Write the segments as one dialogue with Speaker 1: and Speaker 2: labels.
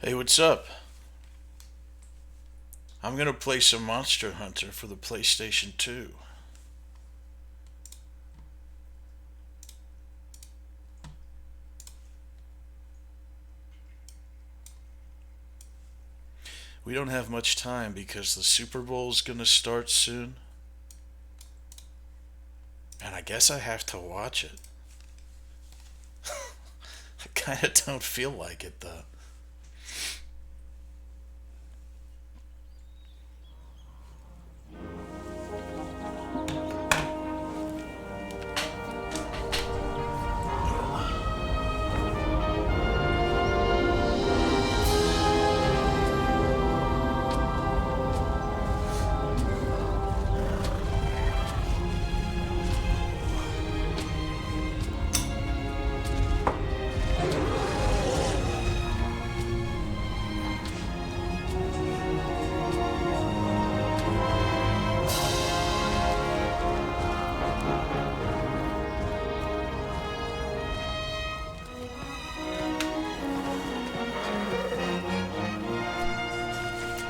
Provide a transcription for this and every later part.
Speaker 1: Hey, what's up? I'm gonna play some Monster Hunter for the PlayStation 2. We don't have much time because the Super Bowl's gonna start soon, and I guess I have to watch it. I kinda don't feel like it though.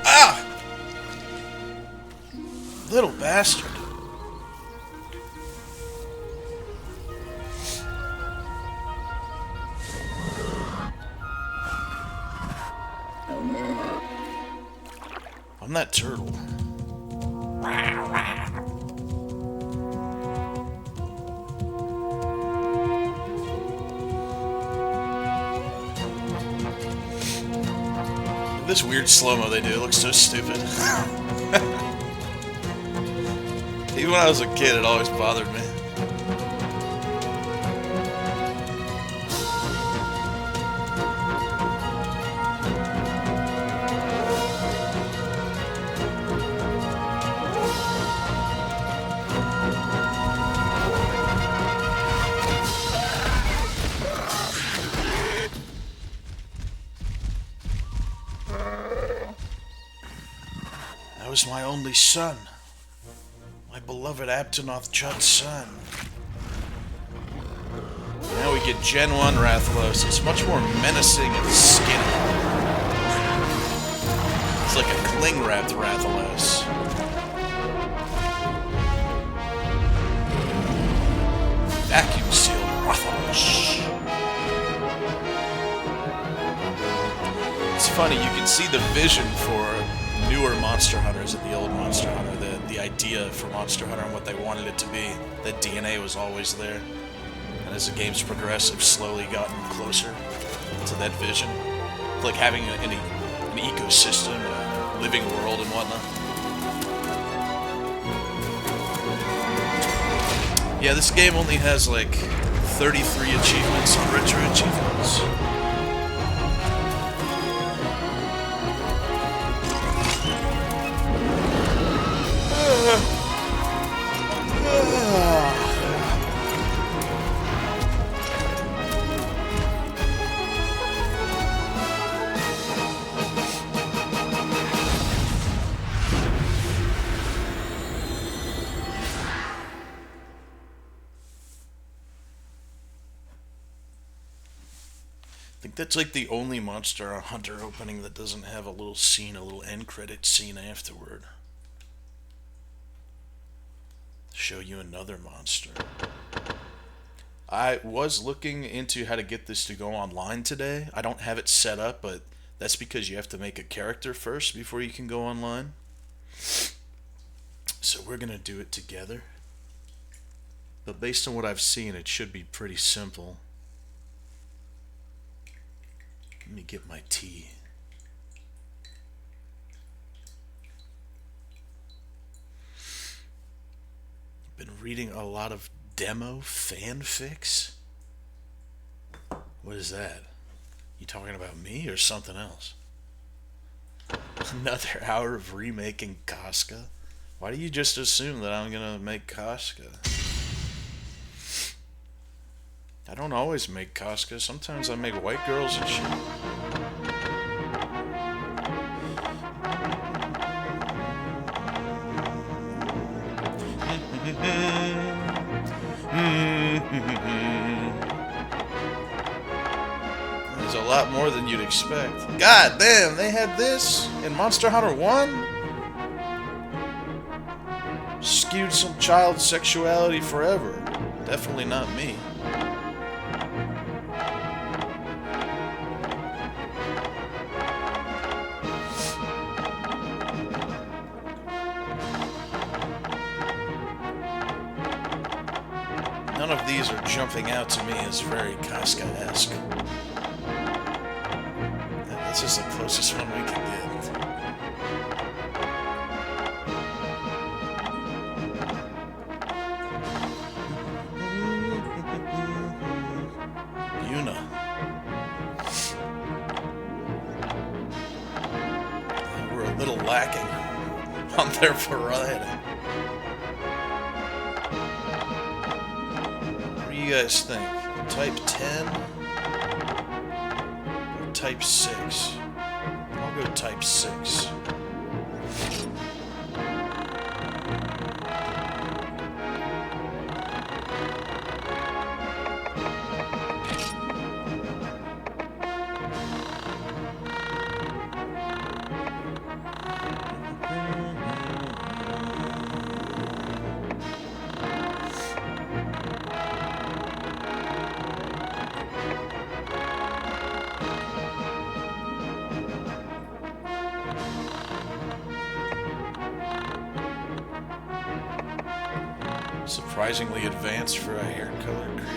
Speaker 1: Ah! Little bastard. I'm that turtle. This weird slow-mo they do, it looks so stupid. Even when I was a kid, it always bothered me. That was my only son. My beloved Abtanoth Judd's son. Now we get Gen 1 Rathalos. It's much more menacing and skinny. It's like a cling-wrapped Rathalos. Vacuum-sealed Rathalos. It's funny, you can see the vision for newer Monster Hunters and the old Monster Hunter, the idea for Monster Hunter and what they wanted it to be. That DNA was always there. And as the games progress, have slowly gotten closer to that vision. It's like having an ecosystem, a living world and whatnot. Yeah, this game only has like 33 achievements on retro achievements. I think that's like the only Monster Hunter opening that doesn't have a little scene, a little end credit scene afterward. Show you another monster. I was looking into how to get this to go online today. I don't have it set up, but that's because you have to make a character first before you can go online. So we're gonna do it together. But based on what I've seen, it should be pretty simple. Let me get my tea. Been reading a lot of demo fanfics. What is that? You talking about me or something else? Another hour of remaking Casca? Why do you just assume that I'm gonna make Casca? I don't always make Casca. Sometimes I make white girls and shit. There's a lot more than you'd expect. God damn, they had this in Monster Hunter 1? Skewed some child sexuality forever. Definitely not me. None of these are jumping out to me as very Casca-esque. This is the closest one we can get. We're a little lacking on their variety. What do you guys think? Type 10 or Type 6? I'll go Type 6. Surprisingly advanced for a hair color creator.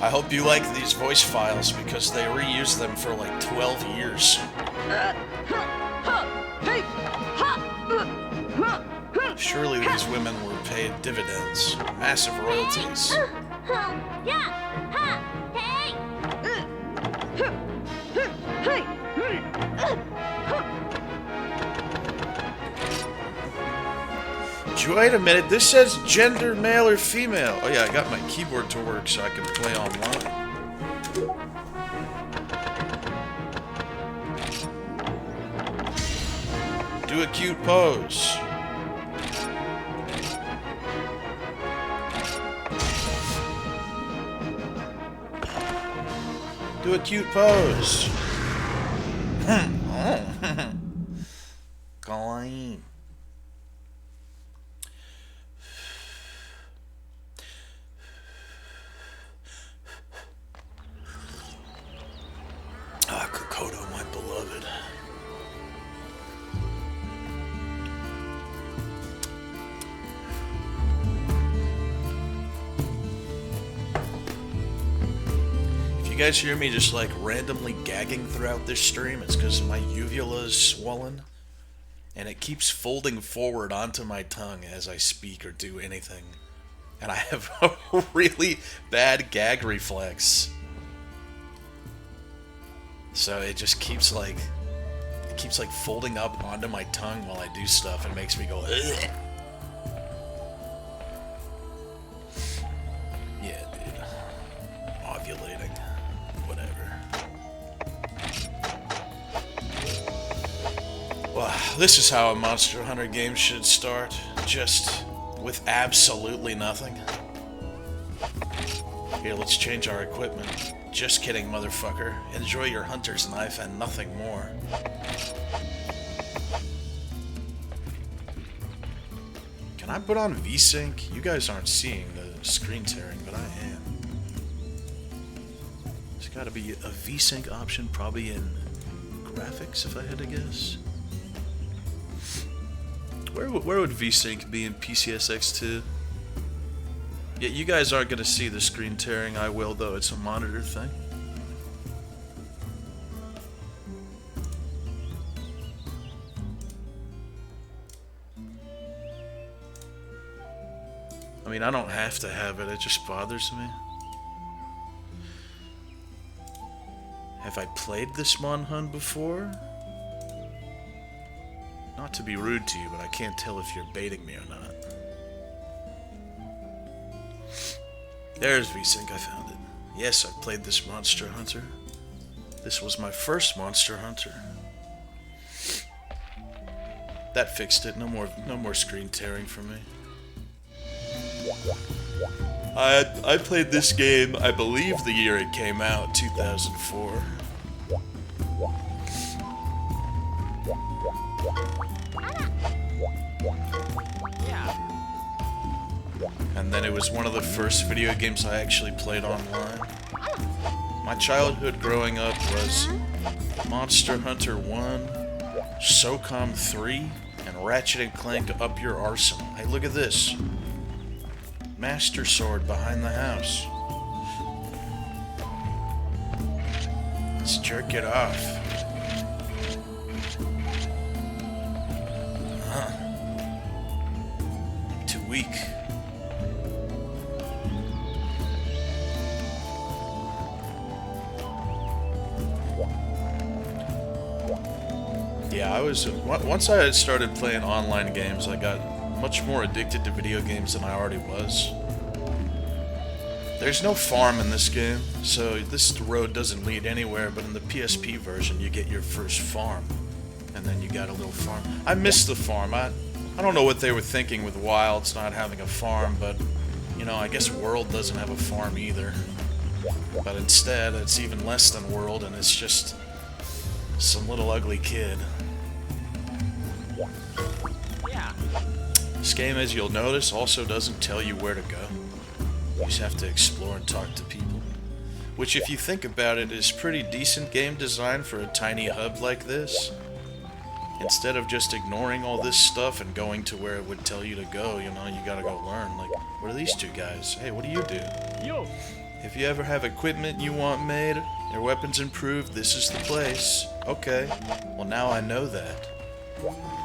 Speaker 1: I hope you like these voice files because they reused them for like 12 years. Surely these women were paid dividends, massive royalties. Wait a minute, this says gender male or female. Oh yeah, I got my keyboard to work so I can play online. Do a cute pose. Do a cute pose. Going. My beloved. If you guys hear me just like randomly gagging throughout this stream, it's because my uvula is swollen and it keeps folding forward onto my tongue as I speak or do anything. And I have a really bad gag reflex. So it just keeps like folding up onto my tongue while I do stuff and makes me go ugh. Yeah, dude. Ovulating. Whatever. Well, this is how a Monster Hunter game should start. Just with absolutely nothing. Here, let's change our equipment. Just kidding, motherfucker. Enjoy your hunter's knife and nothing more. Can I put on VSync? You guys aren't seeing the screen tearing, but I am. There's gotta be a VSync option, probably in graphics, if I had to guess. Where would VSync be in PCSX2? Yeah, you guys aren't gonna see the screen tearing. I will, though. It's a monitor thing. I mean, I don't have to have it. It just bothers me. Have I played this Monhun before? Not to be rude to you, but I can't tell if you're baiting me or not. There's VSync, I found it. Yes, I played this Monster Hunter. This was my first Monster Hunter. That fixed it. No more screen tearing for me. I played this game, I believe the year it came out, 2004. And then it was one of the first video games I actually played online. My childhood growing up was Monster Hunter 1, SOCOM 3, and Ratchet & Clank Up Your Arsenal. Hey, look at this. Master Sword behind the house. Let's jerk it off. Too weak. Yeah, once I had started playing online games, I got much more addicted to video games than I already was. There's no farm in this game, so this road doesn't lead anywhere, but in the PSP version you get your first farm, and then you got a little farm. I miss the farm. I don't know what they were thinking with Wilds not having a farm, but, you know, I guess World doesn't have a farm either. But instead, it's even less than World, and it's just some little ugly kid. This game, as you'll notice, also doesn't tell you where to go. You just have to explore and talk to people. Which, if you think about it, is pretty decent game design for a tiny hub like this. Instead of just ignoring all this stuff and going to where it would tell you to go, you know, you gotta go learn. Like, what are these two guys? Hey, what do you do? Yo! If you ever have equipment you want made, your weapons improved, this is the place. Okay. Well, now I know that.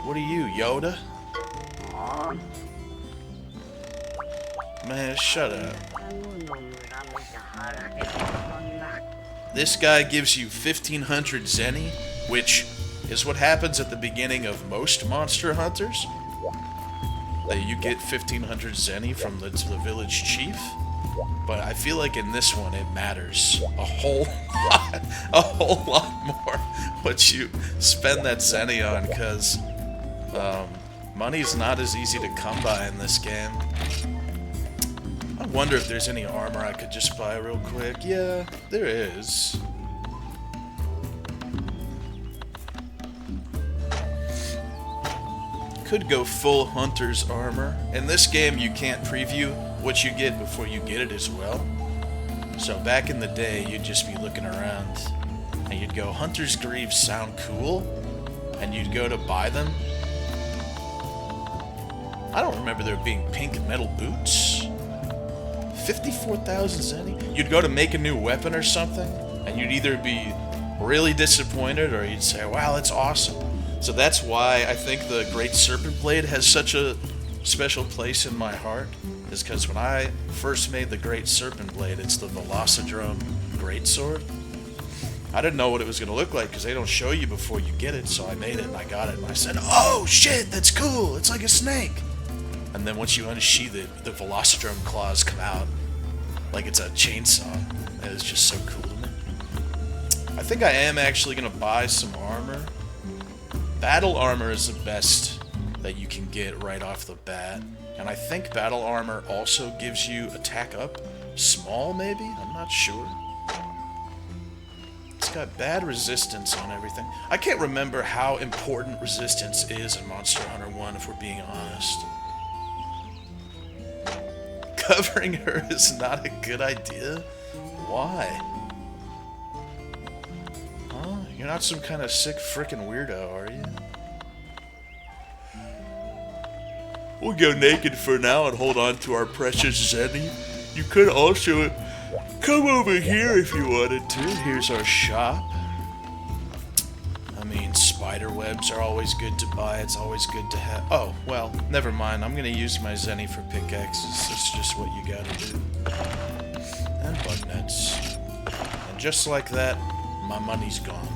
Speaker 1: What are you, Yoda? Man, shut up. This guy gives you 1500 Zenny, which is what happens at the beginning of most Monster Hunters. That you get 1500 Zenny from the village chief. But I feel like in this one it matters a whole lot more what you spend that Zenny on, because money's not as easy to come by in this game. I wonder if there's any armor I could just buy real quick. Yeah, there is. Could go full hunter's armor. In this game, you can't preview what you get before you get it as well. So back in the day, you'd just be looking around, and you'd go, Hunter's Greaves sound cool, and you'd go to buy them. I don't remember there being pink metal boots. 54,000 Zenny? You'd go to make a new weapon or something, and you'd either be really disappointed or you'd say, wow, it's awesome. So that's why I think the Great Serpent Blade has such a special place in my heart, is because when I first made the Great Serpent Blade, it's the Velocidrome Greatsword. I didn't know what it was going to look like because they don't show you before you get it, so I made it and I got it and I said, oh shit, that's cool, it's like a snake. And then once you unsheath it, the Velocidrome claws come out like it's a chainsaw. And it's just so cool to me. I think I am actually going to buy some armor. Battle armor is the best that you can get right off the bat. And I think battle armor also gives you attack up. Small, maybe? I'm not sure. It's got bad resistance on everything. I can't remember how important resistance is in Monster Hunter 1, if we're being honest. covering her is not a good idea? Why? Huh? You're not some kind of sick frickin' weirdo, are you? We'll go naked for now and hold on to our precious Zenny. You could also come over here if you wanted to. Here's our shop. I mean, spider webs are always good to buy. It's always good to have. Oh, well, never mind. I'm gonna use my Zenny for pickaxes. It's just what you gotta do. And bug nets. And just like that, my money's gone.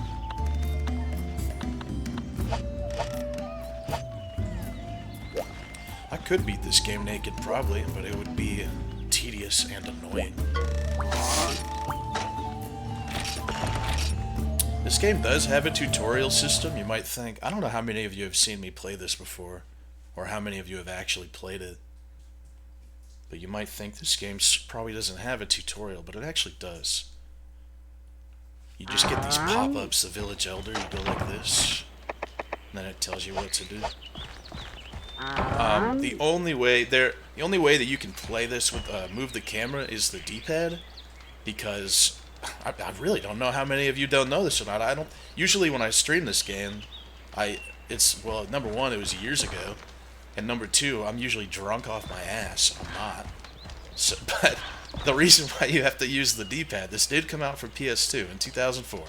Speaker 1: I could beat this game naked, probably, but it would be tedious and annoying. This game does have a tutorial system. You might think, I don't know how many of you have seen me play this before, or how many of you have actually played it. But you might think this game probably doesn't have a tutorial, but it actually does. You just get these pop-ups, the village elder, you go like this, and then it tells you what to do. The only way that you can play this with move the camera is the D-pad, because I really don't know how many of you don't know this or not. I don't usually when I stream this game, well, number one, it was years ago, and number two, I'm usually drunk off my ass. I'm not. So, but the reason why you have to use the D-pad, this did come out for PS2 in 2004,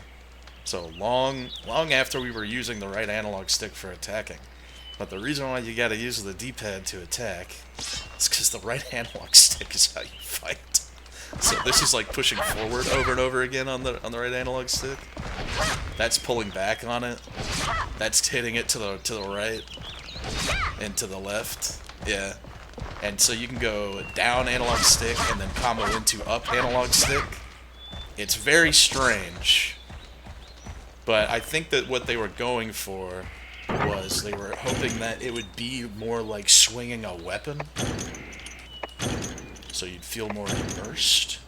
Speaker 1: so long after we were using the right analog stick for attacking. But the reason why you gotta use the D-pad to attack is because the right analog stick is how you fight. So this is like pushing forward over and over again on the right analog stick. That's pulling back on it. That's hitting it to the right and to the left. Yeah. And so you can go down analog stick and then combo into up analog stick. It's very strange. But I think that what they were going for was they were hoping that it would be more like swinging a weapon, so you'd feel more immersed.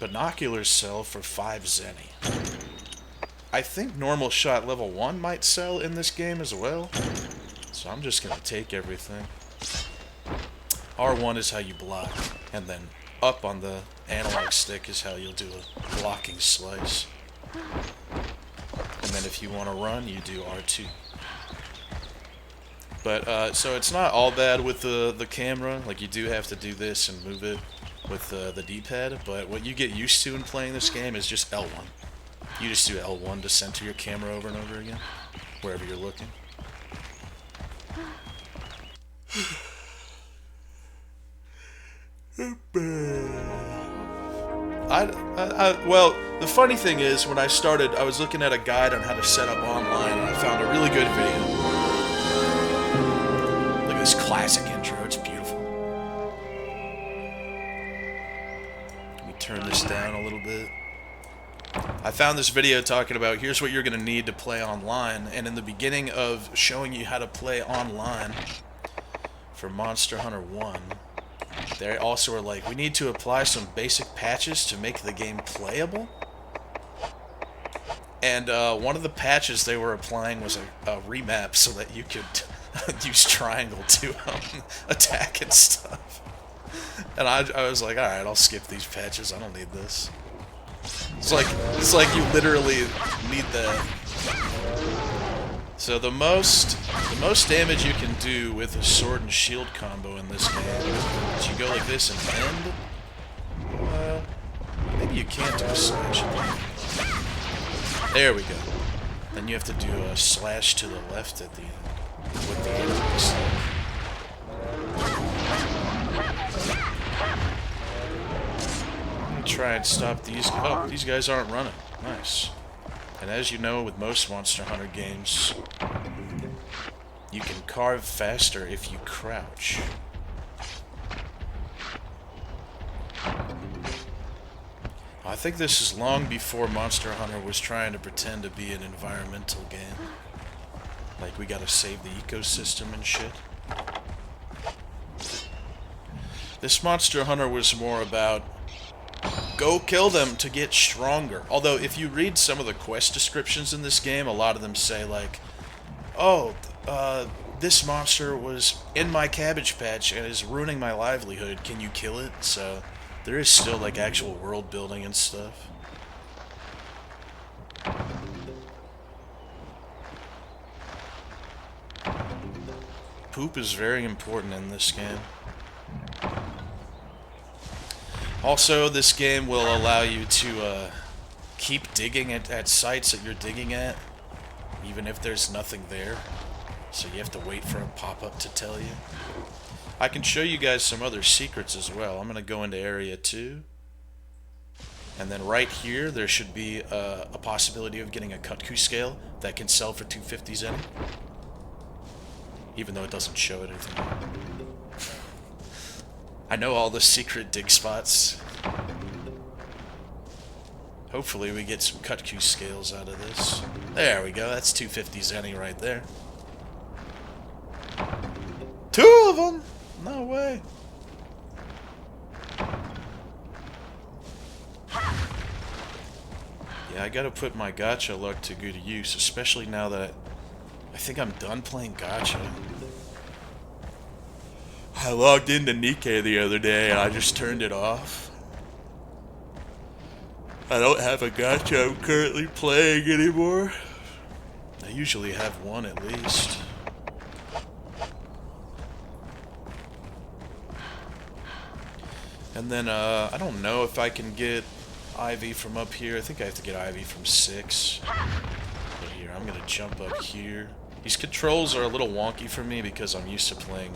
Speaker 1: Binoculars sell for 5 Zenny. I think normal shot level 1 might sell in this game as well, so I'm just gonna take everything. R1 is how you block, and then up on the analog stick is how you'll do a blocking slice. And then if you want to run, you do R2. But, so it's not all bad with the camera. Like, you do have to do this and move it with the D-pad. But what you get used to in playing this game is just L1. You just do L1 to center your camera over and over again, wherever you're looking. Well, the funny thing is, when I started, I was looking at a guide on how to set up online, and I found a really good video. Look at this classic intro, it's beautiful. Let me turn this down a little bit. I found this video talking about, here's what you're going to need to play online, and in the beginning of showing you how to play online for Monster Hunter 1, they also were like, we need to apply some basic patches to make the game playable. And one of the patches they were applying was a remap so that you could use triangle to attack and stuff. And I was like, alright, I'll skip these patches, I don't need this. It's like you literally need that. So the most damage you can do with a sword and shield combo in this game is you go like this and end. Maybe you can't do a slash. There we go. Then you have to do a slash to the left at the end with the enemy stick. I'm gonna try and stop these. Oh, these guys aren't running. Nice. And as you know, with most Monster Hunter games, you can carve faster if you crouch. I think this is long before Monster Hunter was trying to pretend to be an environmental game. Like, we gotta save the ecosystem and shit. This Monster Hunter was more about go kill them to get stronger. Although, if you read some of the quest descriptions in this game, a lot of them say, like, oh, this monster was in my cabbage patch and is ruining my livelihood. Can you kill it? So there is still like actual world building and stuff. Poop is very important in this game. Also, this game will allow you to keep digging at sites that you're digging at, even if there's nothing there. So you have to wait for a pop-up to tell you. I can show you guys some other secrets as well. I'm going to go into Area 2. And then right here, there should be a possibility of getting a Kutku scale that can sell for 250 Zen. Even though it doesn't show anything. I know all the secret dig spots. Hopefully we get some Kutku scales out of this. There we go, that's 250 Zenny right there. 2 of them? No way. Yeah, I gotta put my gacha luck to good use, especially now that I think I'm done playing gacha. I logged into Nikkei the other day and I just turned it off. I don't have a gacha I'm currently playing anymore. I usually have one at least. And then, I don't know if I can get Ivy from up here. I think I have to get Ivy from 6. But here, I'm gonna jump up here. These controls are a little wonky for me because I'm used to playing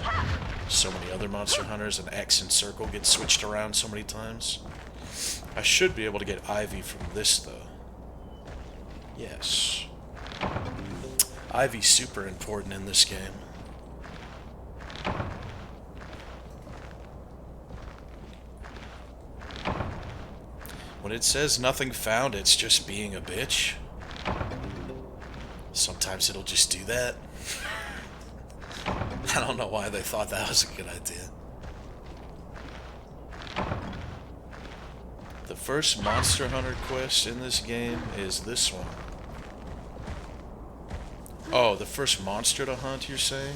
Speaker 1: so many other Monster Hunters, and X and Circle get switched around so many times. I should be able to get Ivy from this, though. Yes. Ivy's super important in this game. When it says nothing found, it's just being a bitch. Sometimes it'll just do that. I don't know why they thought that was a good idea. The first Monster Hunter quest in this game is this one. Oh, the first monster to hunt, you're saying?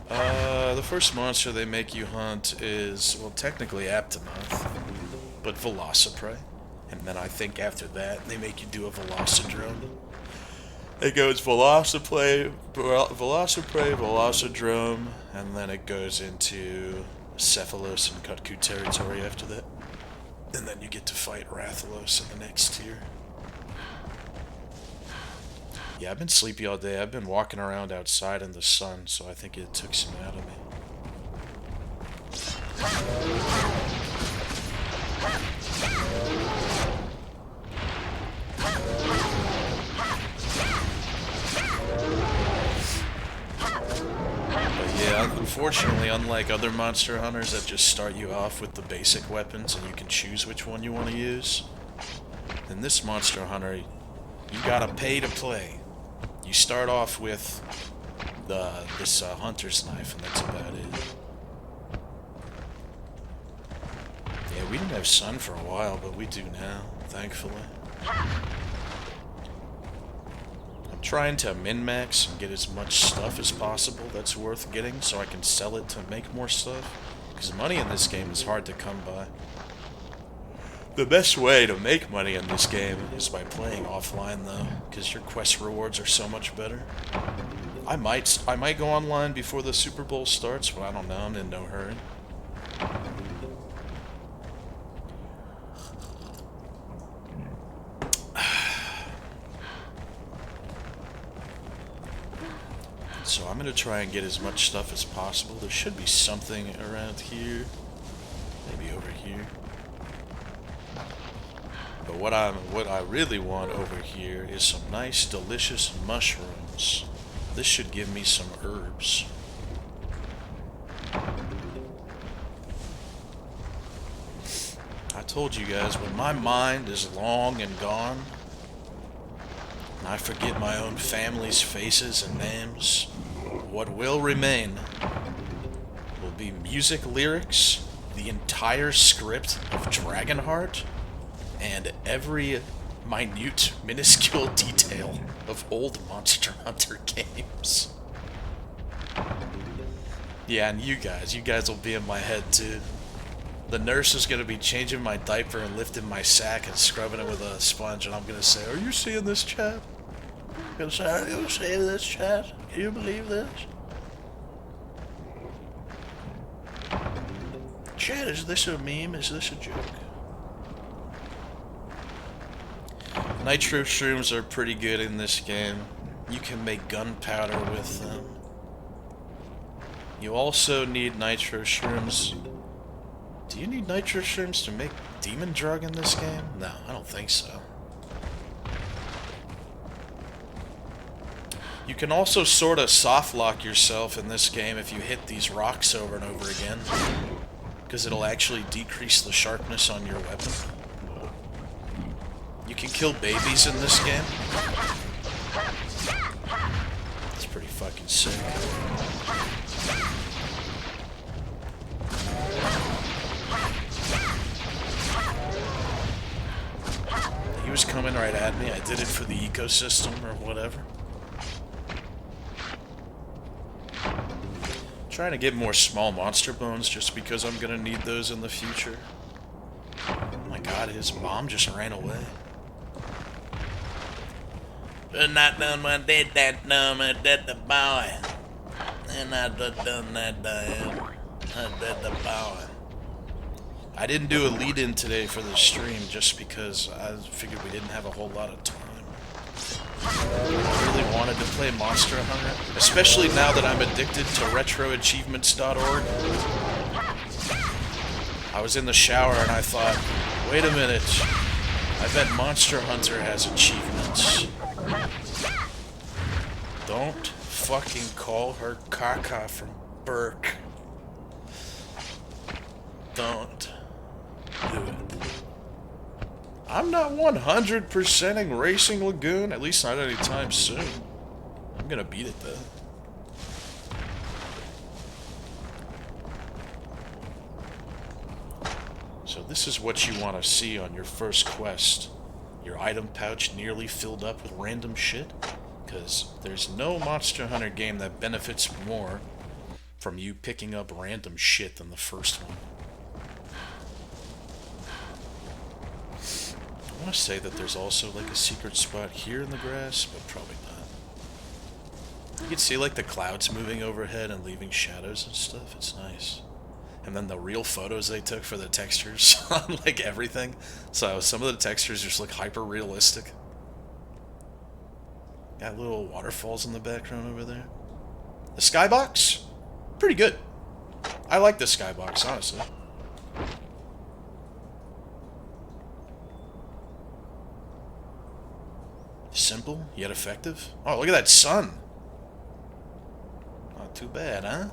Speaker 1: The first monster they make you hunt is, well, technically Aptomoth, but Velociprey. And then I think after that, they make you do a Velocidrome. It goes Velociprey, Velocidrome, and then it goes into Cephalos and Kutku territory after that. And then you get to fight Rathalos in the next tier. Yeah, I've been sleepy all day. I've been walking around outside in the sun, so I think it took some out of me. Yeah, unfortunately, unlike other Monster Hunters that just start you off with the basic weapons and you can choose which one you want to use, in this Monster Hunter, you gotta pay to play. You start off with this hunter's knife, and that's about it. Yeah, we didn't have sun for a while, but we do now, thankfully. I'm trying to min-max and get as much stuff as possible that's worth getting so I can sell it to make more stuff. Because money in this game is hard to come by. The best way to make money in this game is by playing offline, though, because your quest rewards are so much better. I might go online before the Super Bowl starts, but I don't know. I'm in no hurry. So I'm gonna try and get as much stuff as possible. There should be something around here, maybe over here. But what I really want over here is some nice, delicious mushrooms. This should give me some herbs. I told you guys, when my mind is long and gone, and I forget my own family's faces and names, what will remain will be music lyrics, the entire script of Dragonheart, and every minute, minuscule detail of old Monster Hunter games. Yeah, and you guys will be in my head too. The nurse is going to be changing my diaper and lifting my sack and scrubbing it with a sponge, and I'm going to say, "Are you seeing this, chat?" I'm going to say, "Are you seeing this, chat? Can you believe this?" Chat, is this a meme? Is this a joke? Nitro shrooms are pretty good in this game. You can make gunpowder with them. You also need nitro shrooms. Do you need nitro shrooms to make demon drug in this game? No, I don't think so. You can also sort of soft lock yourself in this game if you hit these rocks over and over again, because it'll actually decrease the sharpness on your weapon. You can kill babies in this game. It's pretty fucking sick. He was coming right at me. I did it for the ecosystem or whatever. Trying to get more small monster bones just because I'm gonna need those in the future. Oh my god, his mom just ran away. Not done what did that number did the boy. And I done that damn. I did the boy. I didn't do a lead-in today for the stream just because I figured we didn't have a whole lot of time. I really wanted to play Monster Hunter, especially now that I'm addicted to retroachievements.org. I was in the shower and I thought, wait a minute, I bet Monster Hunter has achievements. Don't fucking call her Kaka from Burke. Don't do it. I'm not 100%ing Racing Lagoon, at least not anytime soon. I'm gonna beat it though. So this is what you want to see on your first quest. Your item pouch nearly filled up with random shit. Because there's no Monster Hunter game that benefits more from you picking up random shit than the first one. I want to say that there's also like a secret spot here in the grass, but probably not. You can see like the clouds moving overhead and leaving shadows and stuff. It's nice. And then the real photos they took for the textures on like everything. So some of the textures just look hyper realistic. Got little waterfalls in the background over there. The skybox? Pretty good. I like the skybox, honestly. Simple, yet effective. Oh, look at that sun. Not too bad, huh?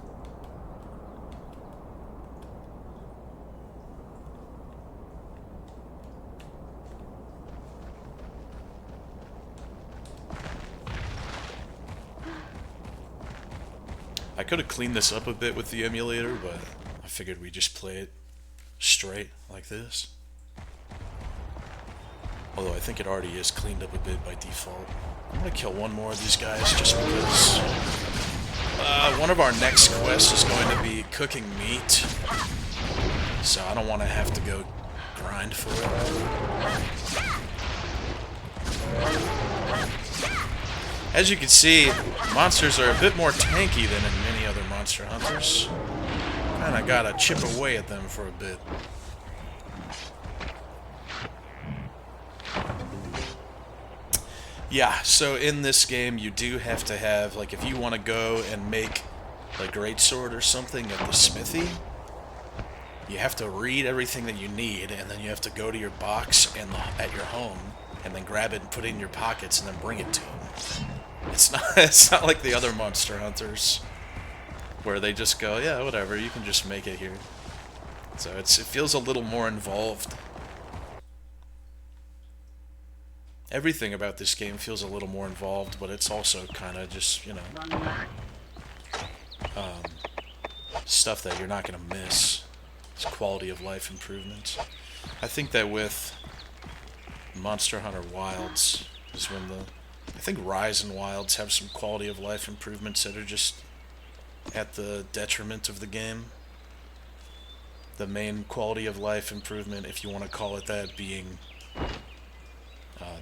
Speaker 1: I could have cleaned this up a bit with the emulator, but I figured we'd just play it straight like this. Although I think it already is cleaned up a bit by default. I'm gonna kill one more of these guys just because one of our next quests is going to be cooking meat. So I don't want to have to go grind for it. As you can see, monsters are a bit more tanky than in many other Monster Hunters. Kinda gotta chip away at them for a bit. Yeah, so in this game you do have to have, like, if you want to go and make a greatsword or something at the smithy, you have to read everything that you need, and then you have to go to your box at your home, and then grab it and put it in your pockets, and then bring it to them. It's not like the other Monster Hunters, where they just go, yeah, whatever, you can just make it here. So it feels a little more involved. Everything about this game feels a little more involved, but it's also kind of just, you know, stuff that you're not going to miss. It's quality of life improvements. I think that with Monster Hunter Wilds is when I think Rise and Wilds have some quality of life improvements that are just at the detriment of the game. The main quality of life improvement, if you want to call it that, being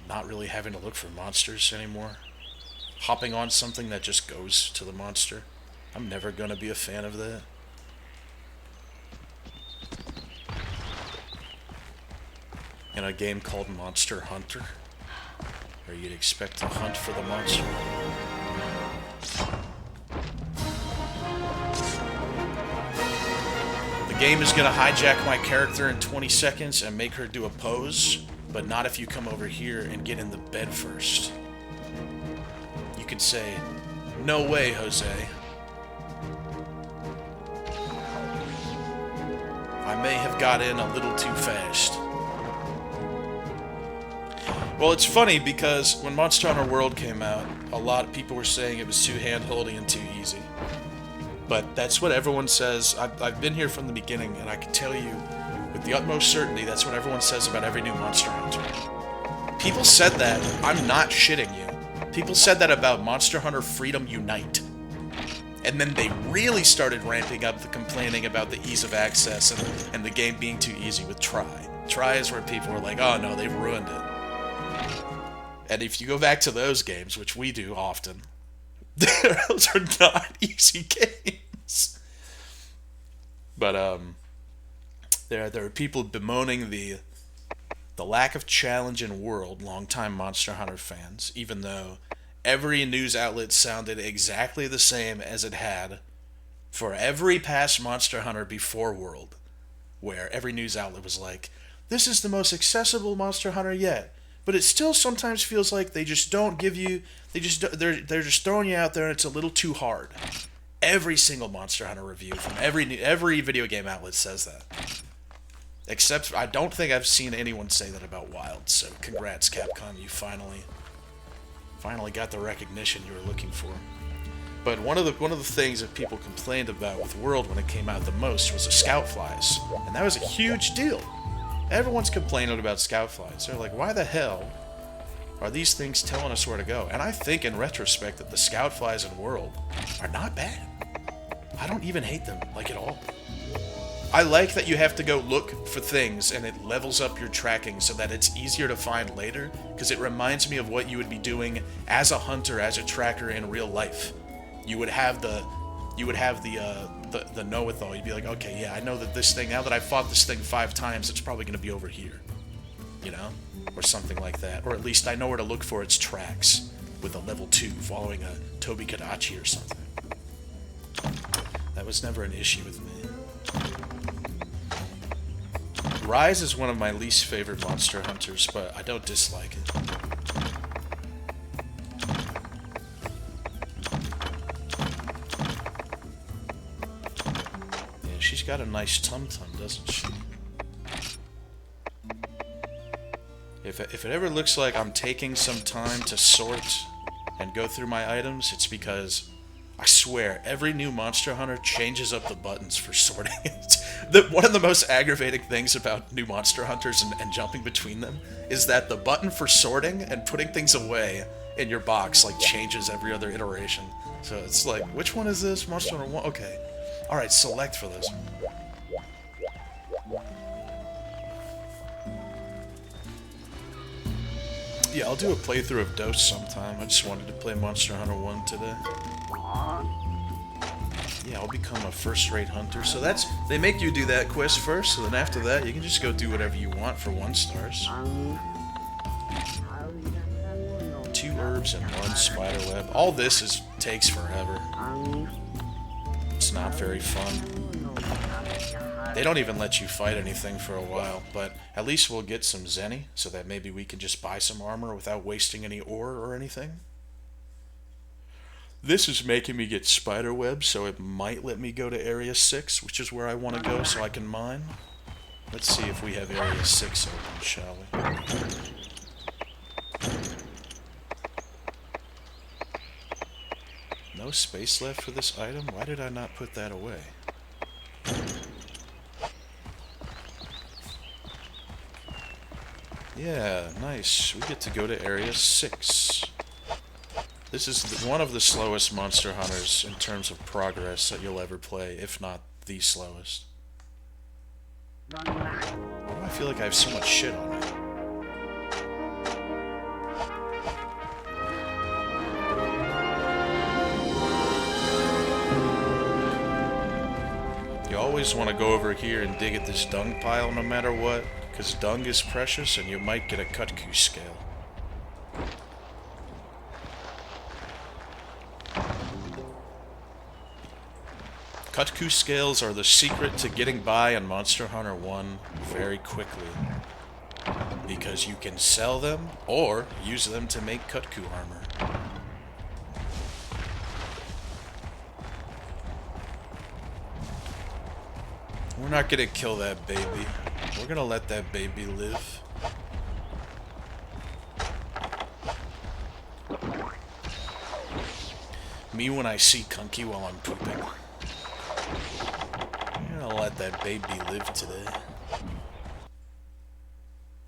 Speaker 1: not really having to look for monsters anymore. Hopping on something that just goes to the monster. I'm never going to be a fan of that. In a game called Monster Hunter, where you'd expect to hunt for the monster. The game is going to hijack my character in 20 seconds and make her do a pose, but not if you come over here and get in the bed first. You could say, "No way, Jose. I may have got in a little too fast." Well, it's funny because when Monster Hunter World came out, a lot of people were saying it was too hand-holdy and too easy. But that's what everyone says. I've been here from the beginning, and I can tell you with the utmost certainty that's what everyone says about every new Monster Hunter. People said that. I'm not shitting you. People said that about Monster Hunter Freedom Unite. And then they really started ramping up the complaining about the ease of access and the game being too easy with Try. Try is where people were like, oh no, they've ruined it. And if you go back to those games, which we do often, those are not easy games. But there are people bemoaning the lack of challenge in World, longtime Monster Hunter fans, even though every news outlet sounded exactly the same as it had for every past Monster Hunter before World, where every news outlet was like, this is the most accessible Monster Hunter yet. But it still sometimes feels like they just don't give you. They're just throwing you out there, and it's a little too hard. Every single Monster Hunter review from every video game outlet says that. Except I don't think I've seen anyone say that about Wild. So congrats, Capcom, you finally got the recognition you were looking for. But one of the things that people complained about with World when it came out the most was the scout flies, and that was a huge deal. Everyone's complaining about scout flies. They're like, why the hell are these things telling us where to go? And I think in retrospect that the scout flies in World are not bad. I don't even hate them, like, at all. I like that you have to go look for things and it levels up your tracking so that it's easier to find later, because it reminds me of what you would be doing as a hunter, as a tracker in real life. You would have the know-it-all. You'd be like, okay, yeah, I know that this thing, now that I've fought this thing 5 times, it's probably going to be over here. You know? Or something like that. Or at least I know where to look for its tracks with a level 2 following a Tobi Kadachi or something. That was never an issue with me. Rise is one of my least favorite Monster Hunters, but I don't dislike it. She's got a nice tum-tum, doesn't she? If it ever looks like I'm taking some time to sort and go through my items, it's because I swear every new Monster Hunter changes up the buttons for sorting. One of the most aggravating things about new Monster Hunters and jumping between them is that the button for sorting and putting things away in your box like changes every other iteration. So it's like, which one is this? Monster Hunter 1? Okay. Alright, select for this. Yeah, I'll do a playthrough of Dose sometime. I just wanted to play Monster Hunter 1 today. Yeah, I'll become a first-rate hunter. So that's... They make you do that quest first, so then after that, you can just go do whatever you want for 1 stars. 2 herbs and 1 spider web. All this takes forever. It's not very fun. They don't even let you fight anything for a while, but at least we'll get some Zenny, so that maybe we can just buy some armor without wasting any ore or anything. This is making me get spider web, so it might let me go to Area 6, which is where I want to go so I can mine. Let's see if we have Area 6 open, shall we? No space left for this item? Why did I not put that away? Yeah, nice. We get to go to Area 6. This is one of the slowest Monster Hunters in terms of progress that you'll ever play, if not the slowest. Why do I feel like I have so much shit on me? You always want to go over here and dig at this dung pile no matter what, because dung is precious and you might get a Kutku scale. Kutku scales are the secret to getting by on Monster Hunter 1 very quickly, because you can sell them or use them to make Kutku armor. We're not gonna kill that baby. We're gonna let that baby live. Me when I see Kunky while I'm pooping. I'm gonna let that baby live today.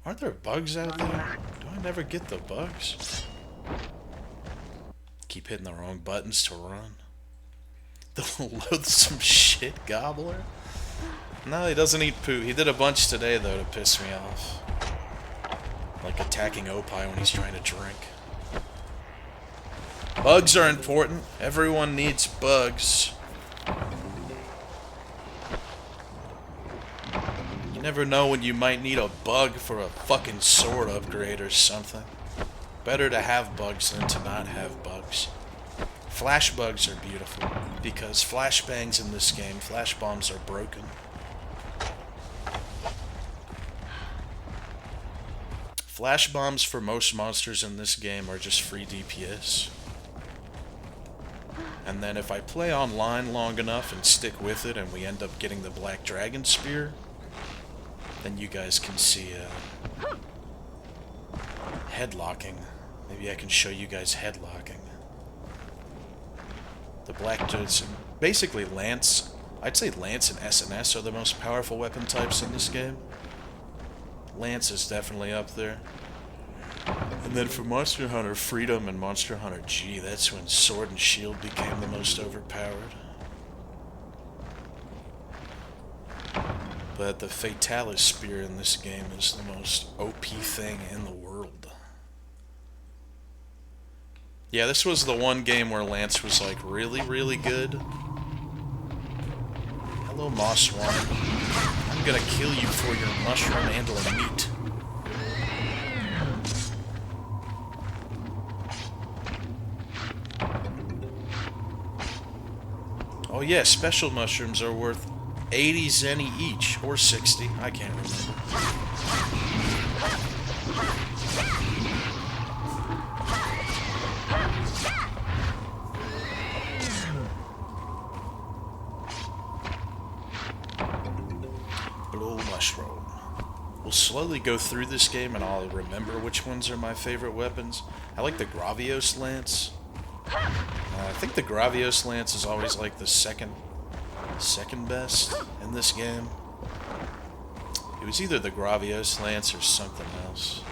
Speaker 1: Aren't there bugs out there? Do I never get the bugs? Keep hitting the wrong buttons to run. The loathsome shit gobbler? No, he doesn't eat poo. He did a bunch today, though, to piss me off. Like attacking Opie when he's trying to drink. Bugs are important. Everyone needs bugs. You never know when you might need a bug for a fucking sword upgrade or something. Better to have bugs than to not have bugs. Flash bugs are beautiful, because flashbangs in this game, flash bombs are broken. Flash bombs for most monsters in this game are just free DPS. And then if I play online long enough and stick with it and we end up getting the Black Dragon Spear, then you guys can see headlocking. Maybe I can show you guys headlocking. The Black Dragon, basically Lance, I'd say Lance and SNS are the most powerful weapon types in this game. Lance is definitely up there. And then for Monster Hunter Freedom and Monster Hunter G, that's when Sword and Shield became the most overpowered. But the Fatalis Spear in this game is the most OP thing in the world. Yeah, this was the one game where Lance was like really, really good. Hello, Moss One. I'm gonna kill you for your mushroom handling meat. Oh yeah, special mushrooms are worth 80 zenny each, or 60, I can't remember. Blue mushroom. We'll slowly go through this game and I'll remember which ones are my favorite weapons. I like the Gravios Lance. I think the Gravios Lance is always like the second best in this game. It was either the Gravios Lance or something else.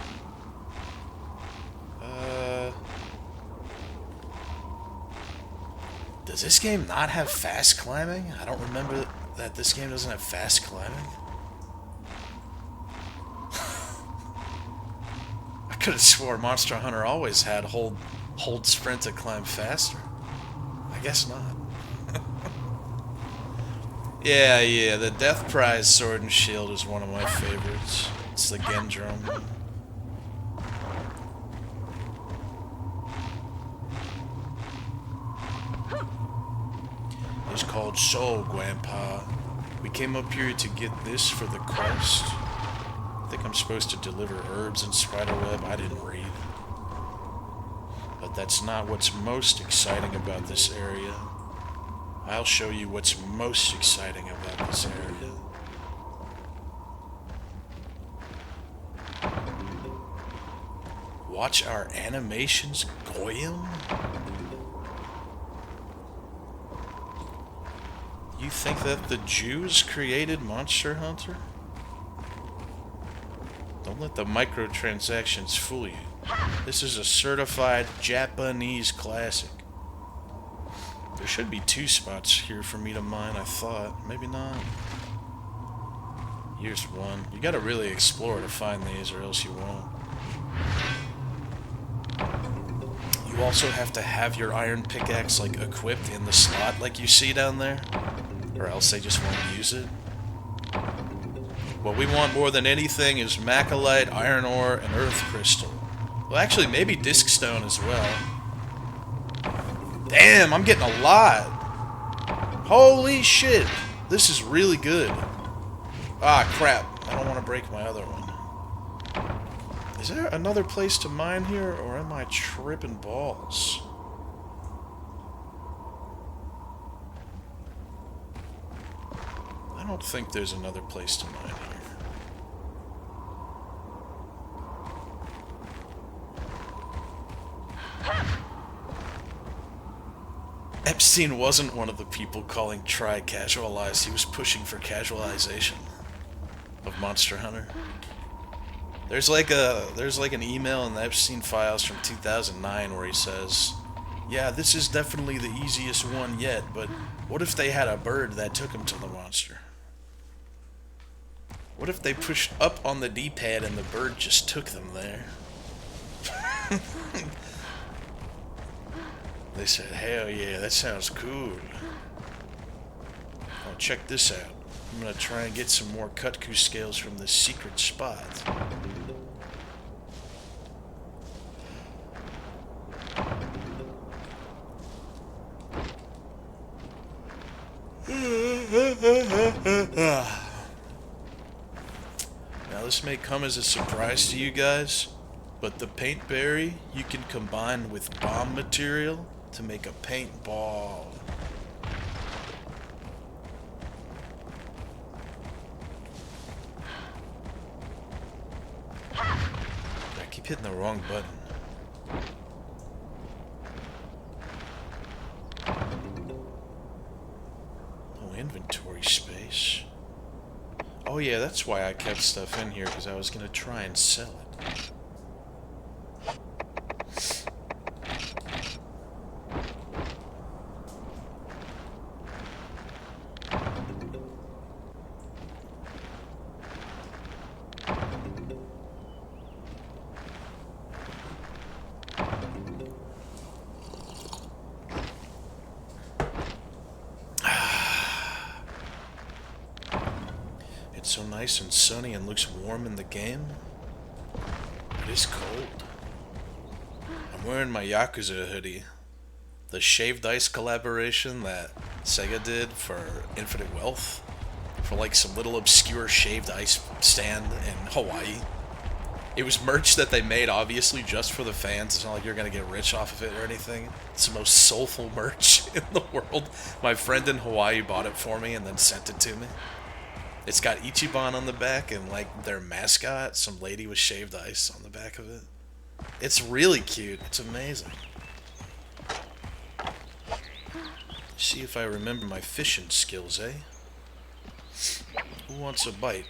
Speaker 1: Does this game not have fast climbing? I don't remember that this game doesn't have fast climbing. I could have swore Monster Hunter always had hold sprint to climb faster. I guess not. Yeah, the Death Prize Sword and Shield is one of my favorites. It's the Gendrum. It's called Soul, Grandpa. We came up here to get this for the quest. I think I'm supposed to deliver herbs and spiderweb. I didn't read. But that's not what's most exciting about this area. I'll show you what's most exciting about this area. Watch our animations, Goyim? You think that the Jews created Monster Hunter? Don't let the microtransactions fool you. This is a certified Japanese classic. There should be 2 spots here for me to mine, I thought. Maybe not. Here's one. You gotta really explore to find these, or else you won't. You also have to have your iron pickaxe, like, equipped in the slot like you see down there, or else they just won't use it. What we want more than anything is macalite, iron ore, and earth crystal. Well, actually, maybe disc stone as well. Damn, I'm getting a lot. Holy shit. This is really good. Ah, crap. I don't want to break my other one. Is there another place to mine here, or am I tripping balls? I don't think there's another place to mine here. Epstein wasn't one of the people calling try casualized. He was pushing for casualization of Monster Hunter. There's like an email in the Epstein files from 2009 where he says, "Yeah, this is definitely the easiest one yet, but what if they had a bird that took them to the monster? What if they pushed up on the D-pad and the bird just took them there?" They said, "Hell yeah, that sounds cool. Oh, check this out. I'm gonna try and get some more Kutku scales from this secret spot." Now this may come as a surprise to you guys, but the paint berry you can combine with bomb material to make a paintball. I keep hitting the wrong button. No inventory space. Oh yeah, that's why I kept stuff in here, because I was going to try and sell it. It's so nice and sunny and looks warm in the game. It is cold. I'm wearing my Yakuza hoodie. The Shaved Ice collaboration that Sega did for Infinite Wealth. For like some little obscure shaved ice stand in Hawaii. It was merch that they made obviously just for the fans. It's not like you're gonna get rich off of it or anything. It's the most soulful merch in the world. My friend in Hawaii bought it for me and then sent it to me. It's got Ichiban on the back and like their mascot, some lady with shaved ice on the back of it. It's really cute. It's amazing. See if I remember my fishing skills, eh? Who wants a bite?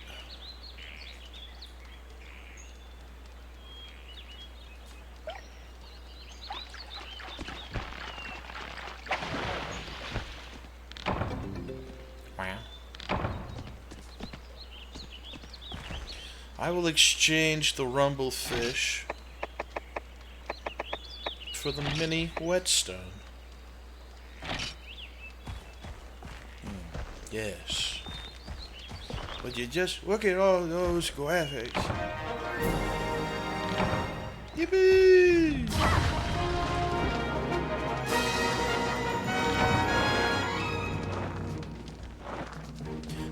Speaker 1: I will exchange the rumble fish for the mini whetstone. Yes. But you just look at all those graphics. Yippee!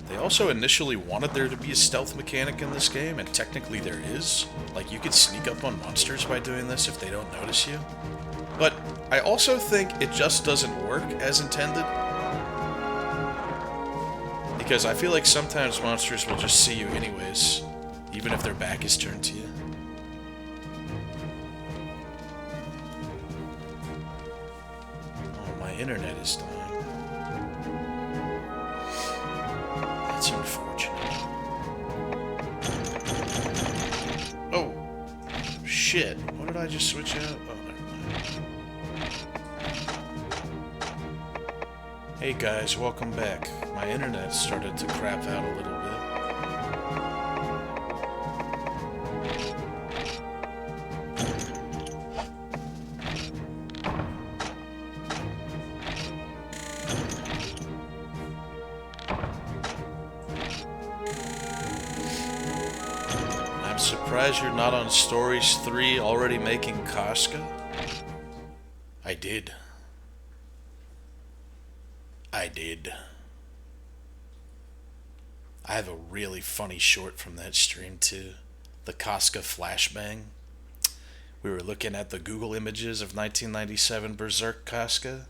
Speaker 1: They also initially wanted there to be a stealth mechanic in this game, and technically there is. Like, you could sneak up on monsters by doing this if they don't notice you. But I also think it just doesn't work as intended. Because I feel like sometimes monsters will just see you anyways, even if their back is turned to you. Oh, my internet is dying. That's unfortunate. Oh, shit. What did I just switch out? Oh, never mind. Hey guys, welcome back. My internet started to crap out a little bit. I'm surprised you're not on Stories 3 already making Casca. I did. I have a really funny short from that stream too. The Casca flashbang. We were looking at the Google images of 1997 Berserk Casca.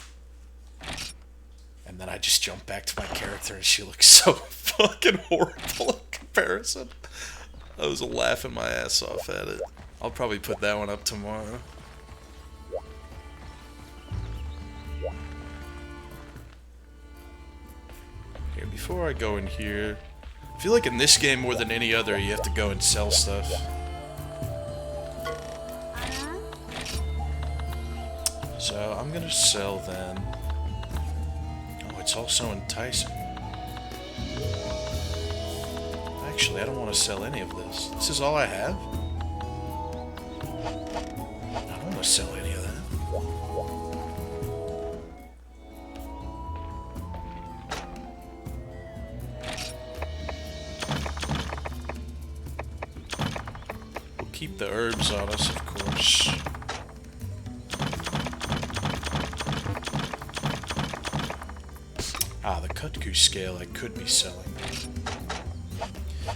Speaker 1: And then I just jumped back to my character and she looks so fucking horrible in comparison. I was laughing my ass off at it. I'll probably put that one up tomorrow. Here, before I go in here, I feel like in this game more than any other, you have to go and sell stuff. So I'm gonna sell then. Oh, it's all so enticing. Actually, I don't want to sell any of this. This is all I have? I don't want to sell any of that. We'll keep the herbs on us, of course. Ah, the Kutku scale I could be selling.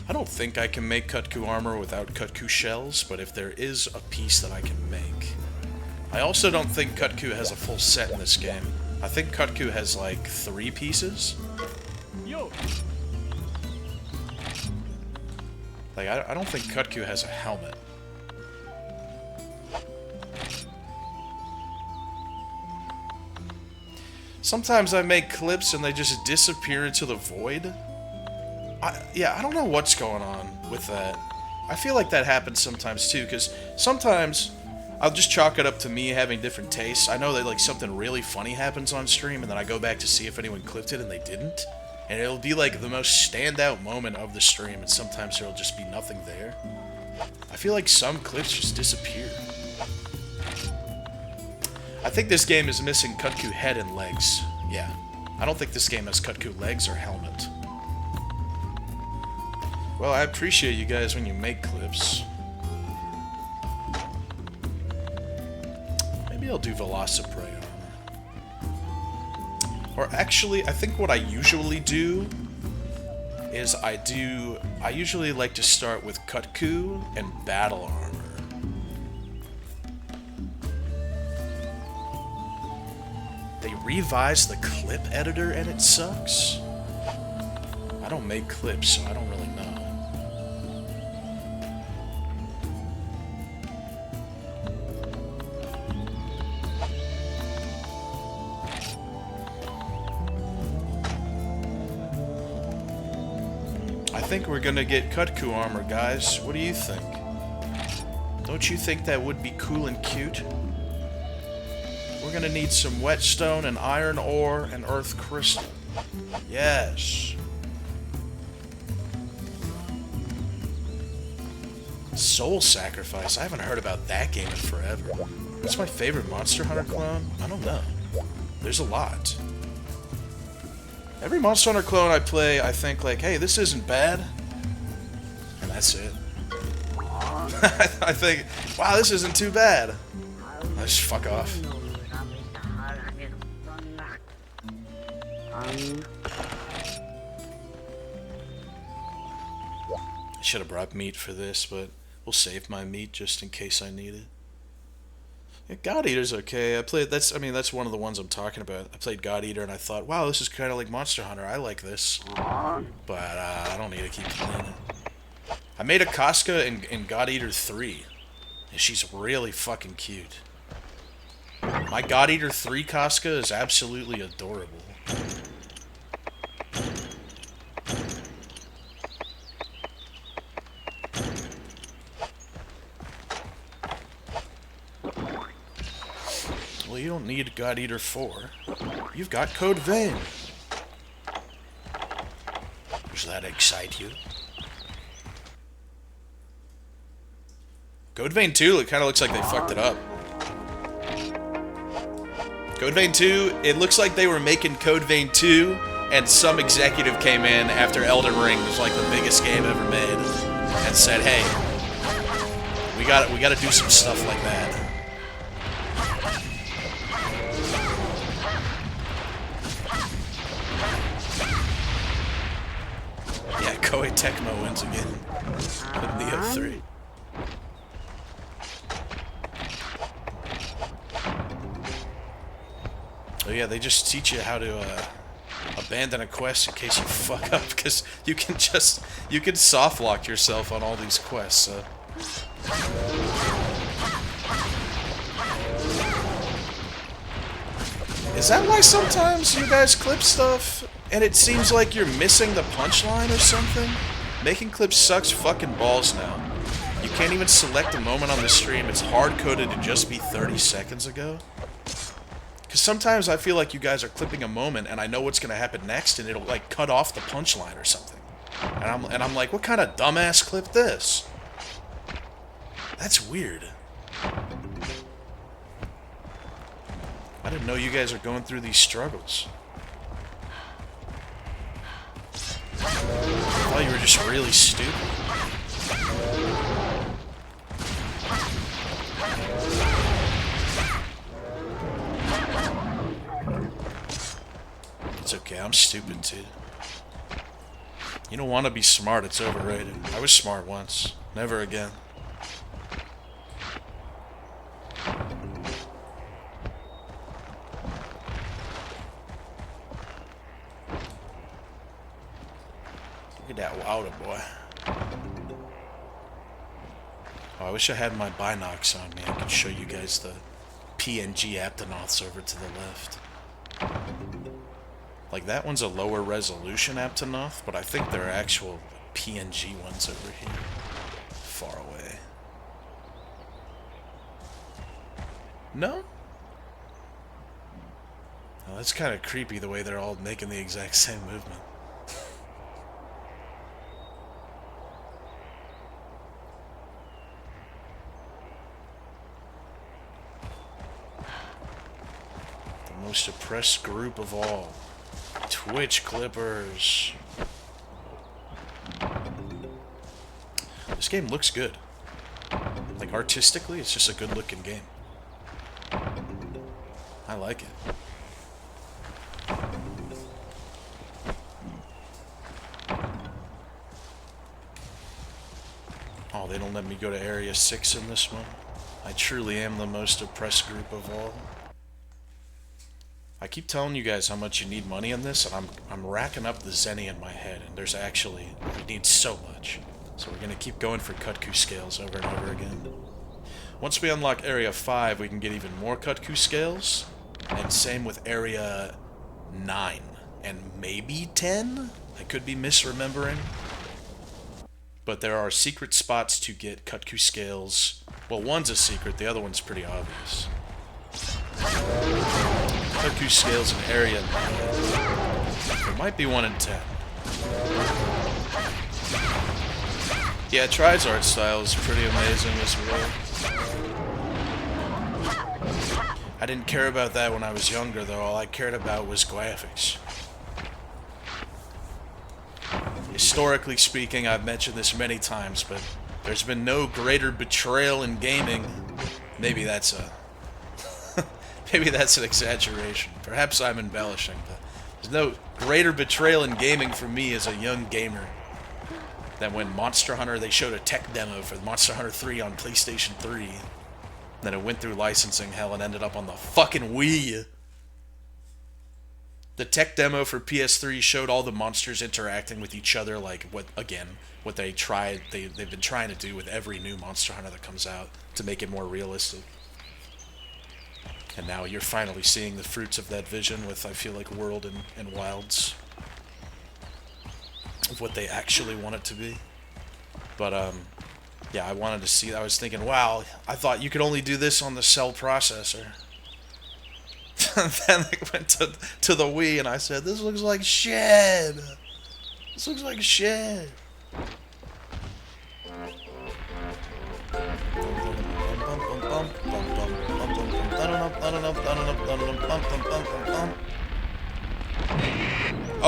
Speaker 1: I don't think I can make Kutku armor without Kutku shells, but if there is a piece that I can make. I also don't think Kutku has a full set in this game. I think Kutku has like 3 pieces. Yo. Like, I don't think Kutku has a helmet. Sometimes I make clips and they just disappear into the void. Yeah, I don't know what's going on with that. I feel like that happens sometimes too, because sometimes I'll just chalk it up to me having different tastes. I know that like something really funny happens on stream, and then I go back to see if anyone clipped it and they didn't. And it'll be like the most standout moment of the stream, and sometimes there'll just be nothing there. I feel like some clips just disappear. I think this game is missing Kutku head and legs. Yeah. I don't think this game has Kutku legs or helmet. Well, I appreciate you guys when you make clips. Maybe I'll do Velociprey armor. Or actually, I think what I usually do is I usually like to start with Kutku and battle armor. They revised the clip editor and it sucks. I don't make clips, so I don't really know. I think we're gonna get Kutku armor, guys. What do you think? Don't you think that would be cool and cute? We're gonna need some whetstone and iron ore and earth crystal. Yes. Soul Sacrifice. I haven't heard about that game in forever. What's my favorite Monster Hunter clone? I don't know. There's a lot. Every Monster Hunter clone I play, I think like, hey, this isn't bad. And that's it. I think, wow, this isn't too bad. I just fuck off. I should have brought meat for this, but we'll save my meat just in case I need it. Yeah, God Eater's okay. That's one of the ones I'm talking about. I played God Eater and I thought, wow, this is kind of like Monster Hunter. I like this. But I don't need to keep playing it. I made a Casca in God Eater 3. And she's really fucking cute. My God Eater 3 Casca is absolutely adorable. you don't need God Eater 4. You've got Code Vein. Does that excite you? Code Vein 2, it kind of looks like they fucked it up. Code Vein 2, it looks like they were making Code Vein 2, and some executive came in after Elden Ring was like the biggest game ever made, and said, hey, we gotta do some stuff like that. Yeah, Koei Tecmo wins again with Neo 3. Oh yeah, they just teach you how to abandon a quest in case you fuck up, because you can soft lock yourself on all these quests, so. Is that why sometimes you guys clip stuff and it seems like you're missing the punchline or something? Making clips sucks fucking balls now. You can't even select a moment on the stream. It's hard-coded to just be 30 seconds ago. Because sometimes I feel like you guys are clipping a moment and I know what's going to happen next and it'll like cut off the punchline or something. And I'm like, what kind of dumbass clip this? That's weird. I didn't know you guys are going through these struggles. I thought you were just really stupid. It's okay, I'm stupid too. You don't want to be smart, it's overrated. I was smart once. Never again. Look at that Wowda boy. Oh, I wish I had my binocs on me. I could show you guys the PNG Aptonoths over to the left. Like, that one's a lower resolution Aptonoth, but I think there are actual PNG ones over here. Far away. No? Oh, that's kind of creepy the way they're all making the exact same movement. The most oppressed group of all. Twitch clippers. This game looks good. Like, artistically, it's just a good looking game. I like it. Oh, they don't let me go to Area 6 in this one. I truly am the most oppressed group of all. I keep telling you guys how much you need money in this, and I'm racking up the zenny in my head, and there's actually, we need so much. So we're gonna keep going for Kutku scales over and over again. Once we unlock Area 5, we can get even more Kutku scales, and same with Area 9, and maybe 10? I could be misremembering. But there are secret spots to get Kutku scales. Well, one's a secret, the other one's pretty obvious. Kutku scales in Area 9. There might be one in 10. Yeah, Tride's art style is pretty amazing as well. I didn't care about that when I was younger, though. All I cared about was graphics. Historically speaking, I've mentioned this many times, but there's been no greater betrayal in gaming. Maybe that's a... Maybe that's an exaggeration. Perhaps I'm embellishing, but there's no greater betrayal in gaming for me as a young gamer than when Monster Hunter, they showed a tech demo for Monster Hunter 3 on PlayStation 3. Then it went through licensing hell and ended up on the fucking Wii. The tech demo for PS3 showed all the monsters interacting with each other, like what they've been trying to do with every new Monster Hunter that comes out to make it more realistic. And now you're finally seeing the fruits of that vision with, I feel like, World and Wilds. Of what they actually want it to be. But, yeah, I wanted to see, I was thinking, wow, I thought you could only do this on the Cell processor. And then they went to the Wii, and I said, "This looks like shit. This looks like shit."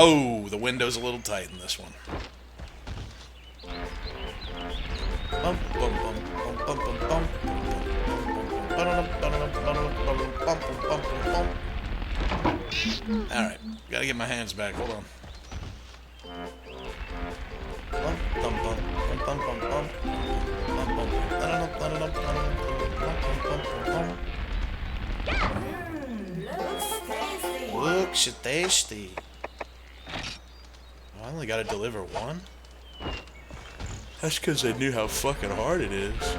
Speaker 1: Oh, the window's a little tight in this one. Alright, gotta get my hands back, hold on. Looks tasty. I only gotta deliver one? That's because I knew how fucking hard it is.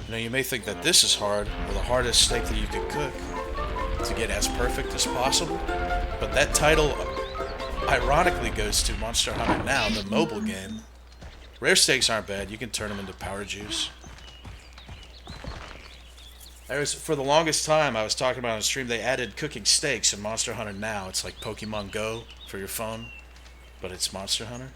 Speaker 1: You know, you may think that this is hard, or the hardest steak that you could cook, to get as perfect as possible, but that title ironically goes to Monster Hunter Now, the mobile game. Rare steaks aren't bad, you can turn them into power juice. For the longest time, I was talking about on the stream, they added cooking steaks in Monster Hunter Now. It's like Pokemon Go for your phone, but it's Monster Hunter.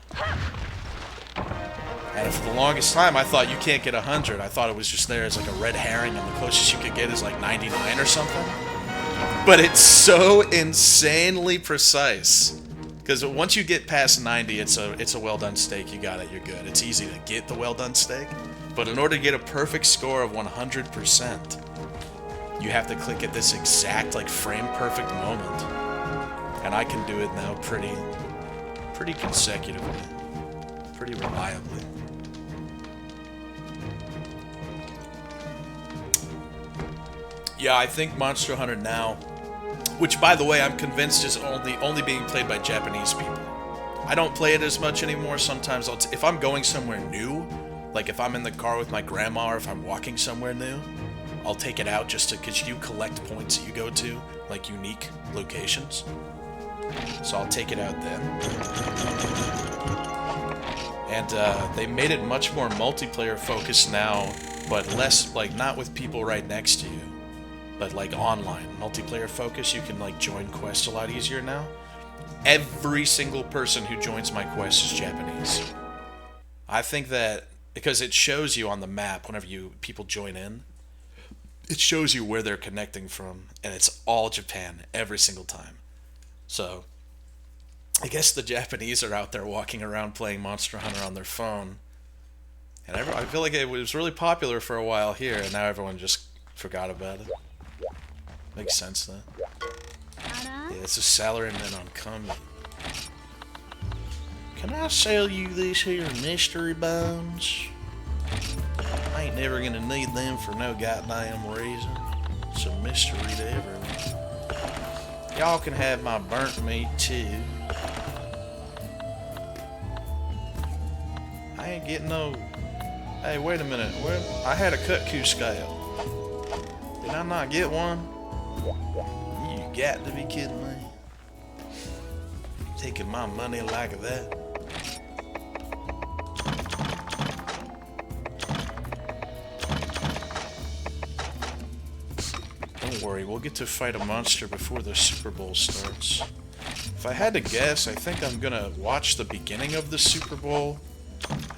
Speaker 1: And for the longest time, I thought you can't get 100. I thought it was just there as like a red herring, and the closest you could get is like 99 or something. But it's so insanely precise. Because once you get past 90, it's a well-done steak. You got it, you're good. It's easy to get the well-done steak. But in order to get a perfect score of 100%, you have to click at this exact, like, frame-perfect moment. And I can do it now pretty consecutively. Pretty reliably. Yeah, I think Monster Hunter Now, which, by the way, I'm convinced is only being played by Japanese people. I don't play it as much anymore. Sometimes if I'm going somewhere new, like if I'm in the car with my grandma or if I'm walking somewhere new, I'll take it out just because you collect points that you go to, like unique locations. So I'll take it out then. And they made it much more multiplayer focused now, but less, like, not with people right next to you, but like online multiplayer focus. You can like join quests a lot easier now. Every single person who joins my quest is Japanese. I think that because it shows you on the map whenever people join in, it shows you where they're connecting from, and it's all Japan every single time. So I guess the Japanese are out there walking around playing Monster Hunter on their phone, and I feel like it was really popular for a while here, and now everyone just forgot about it. Makes sense, though. Yeah, it's a salaryman on commute. Can I sell you these here mystery bones? I ain't never gonna need them for no goddamn reason. It's a mystery to everyone. Y'all can have my burnt meat, too. I ain't getting no... Hey, wait a minute. I had a Kutku scale. Did I not get one? You got to be kidding me. Taking my money like that. Don't worry, we'll get to fight a monster before the Super Bowl starts. If I had to guess, I think I'm gonna watch the beginning of the Super Bowl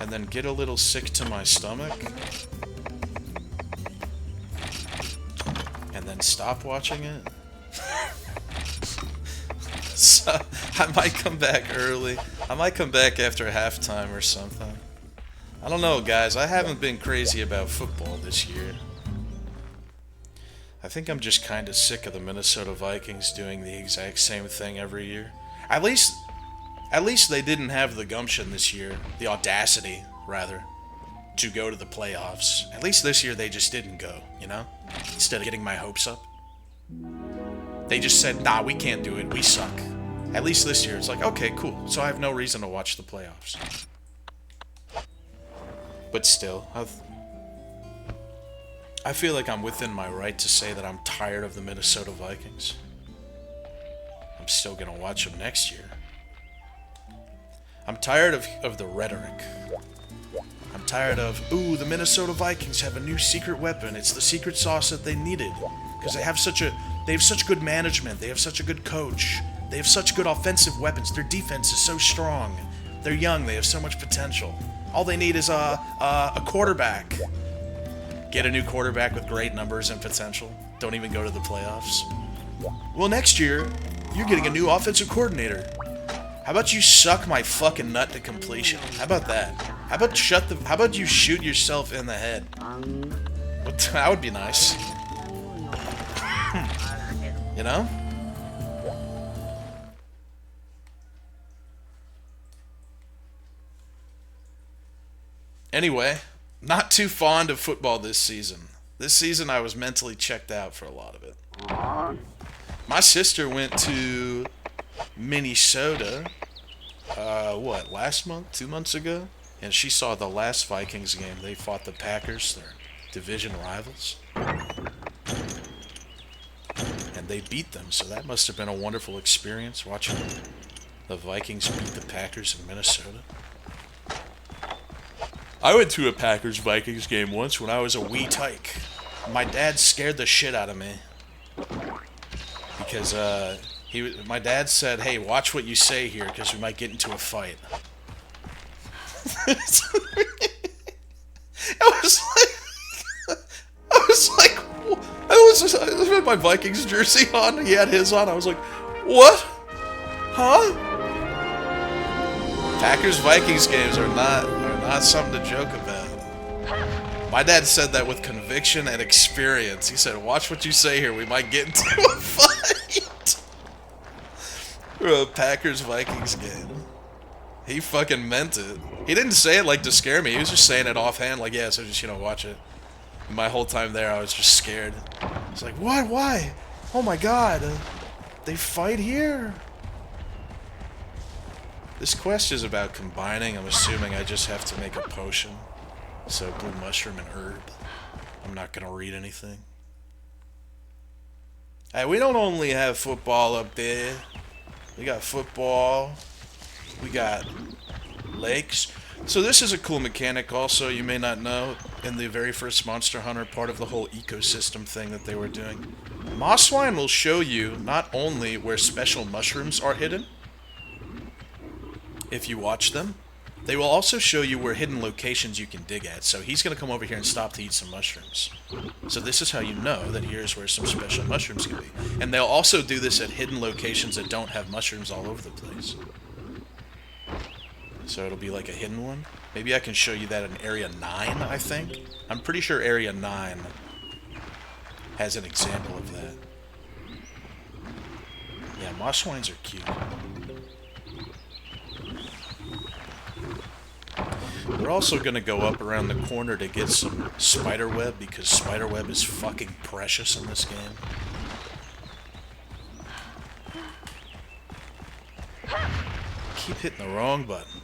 Speaker 1: and then get a little sick to my stomach and then stop watching it. So, I might come back early. I might come back after halftime or something. I don't know, guys. I haven't been crazy about football this year. I think I'm just kind of sick of the Minnesota Vikings doing the exact same thing every year. At least they didn't have the gumption this year, the audacity, rather, to go to the playoffs. At least this year they just didn't go, you know? Instead of getting my hopes up. They just said, nah, we can't do it, we suck. At least this year it's like, okay, cool, so I have no reason to watch the playoffs. But still, I feel like I'm within my right to say that I'm tired of the Minnesota Vikings. I'm still gonna watch them next year. I'm tired of the rhetoric. I'm tired of, ooh, the Minnesota Vikings have a new secret weapon. It's the secret sauce that they needed. Because they have such good management. They have such a good coach. They have such good offensive weapons. Their defense is so strong. They're young. They have so much potential. All they need is a quarterback. Get a new quarterback with great numbers and potential. Don't even go to the playoffs. Well, next year, you're getting a new offensive coordinator. How about you suck my fucking nut to completion? How about that? How about you shoot yourself in the head? That would be nice. You know? Anyway, not too fond of football this season. This season I was mentally checked out for a lot of it. My sister went to Minnesota, last month? 2 months ago? And she saw the last Vikings game. They fought the Packers, their division rivals. And they beat them, so that must have been a wonderful experience, watching the Vikings beat the Packers in Minnesota. I went to a Packers-Vikings game once when I was a wee tyke. My dad scared the shit out of me. Because, my dad said, hey, watch what you say here, because we might get into a fight. I had my Vikings jersey on, he had his on, I was like, what? Huh? Packers-Vikings games are not something to joke about. My dad said that with conviction and experience. He said, watch what you say here, we might get into a fight. For a Packers-Vikings game. He fucking meant it. He didn't say it like to scare me, he was just saying it offhand, like, yeah, so just, watch it. And my whole time there, I was just scared. I was like, what? Why? Oh my god. They fight here? This quest is about combining. I'm assuming I just have to make a potion. So, blue mushroom and herb. I'm not gonna read anything. Hey, we don't only have football up there. We got football. We got lakes. So this is a cool mechanic also, you may not know, in the very first Monster Hunter, part of the whole ecosystem thing that they were doing. Mosswine will show you not only where special mushrooms are hidden, if you watch them, they will also show you where hidden locations you can dig at. So he's going to come over here and stop to eat some mushrooms. So this is how you know that here's where some special mushrooms can be. And they'll also do this at hidden locations that don't have mushrooms all over the place. So it'll be like a hidden one. Maybe I can show you that in Area 9, I think. I'm pretty sure Area 9 has an example of that. Yeah, mosswines are cute. We're also going to go up around the corner to get some spiderweb, because spiderweb is fucking precious in this game. Keep hitting the wrong button.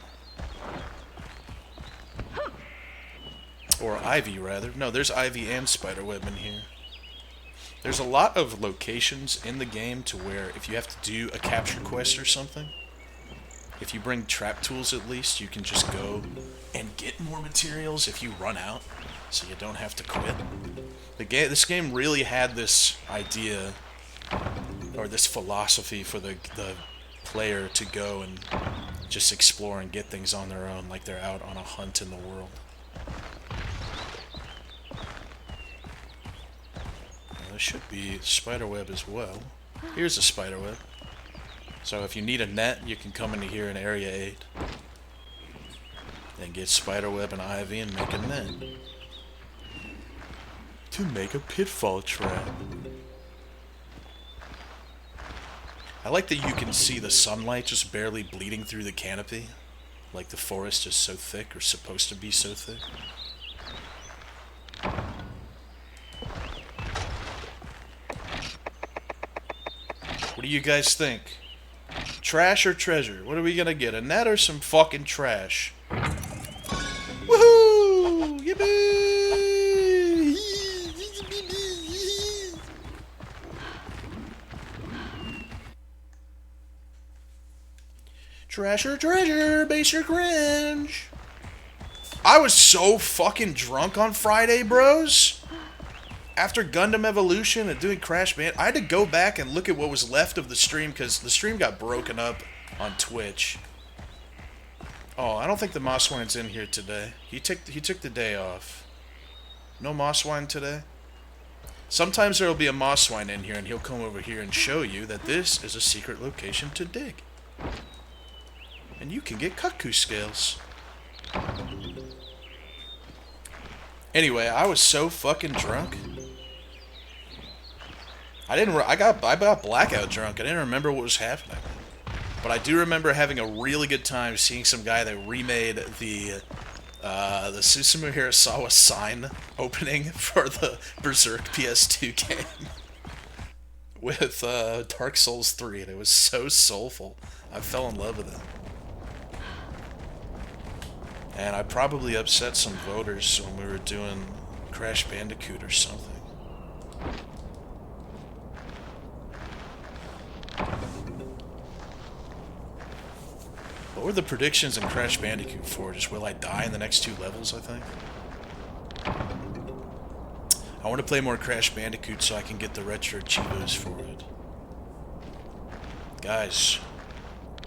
Speaker 1: Or ivy, rather. No, there's ivy and spiderweb in here. There's a lot of locations in the game to where if you have to do a capture quest or something, if you bring trap tools at least, you can just go and get more materials if you run out, so you don't have to quit. This game really had this idea, or this philosophy for the player to go and just explore and get things on their own, like they're out on a hunt in the world. There should be spiderweb as well. Here's a spiderweb. So if you need a net, you can come into here in Area 8 and get spiderweb and ivy and make a net to make a pitfall trap. I like that you can see the sunlight just barely bleeding through the canopy, like the forest is so thick, or supposed to be so thick. What do you guys think? Trash or treasure? What are we gonna get? A net or some fucking trash? Woohoo! Yippee! Treasure, treasure, base your cringe. I was so fucking drunk on Friday, bros. After Gundam Evolution and doing Crash Band, I had to go back and look at what was left of the stream because the stream got broken up on Twitch. Oh, I don't think the Mosswine's in here today. He took the day off. No Mosswine today? Sometimes there will be a Mosswine in here and he'll come over here and show you that this is a secret location to dig. And you can get Cuckoo scales. Anyway, I was so fucking drunk. I got blackout drunk. I didn't remember what was happening. But I do remember having a really good time seeing some guy that remade the Susumu Hirasawa sign opening for the Berserk PS2 game with Dark Souls 3, and it was so soulful. I fell in love with it. And I probably upset some voters when we were doing Crash Bandicoot or something. What were the predictions in Crash Bandicoot 4? Just will I die in the next 2 levels, I think? I want to play more Crash Bandicoot so I can get the retro Chivos for it. Guys,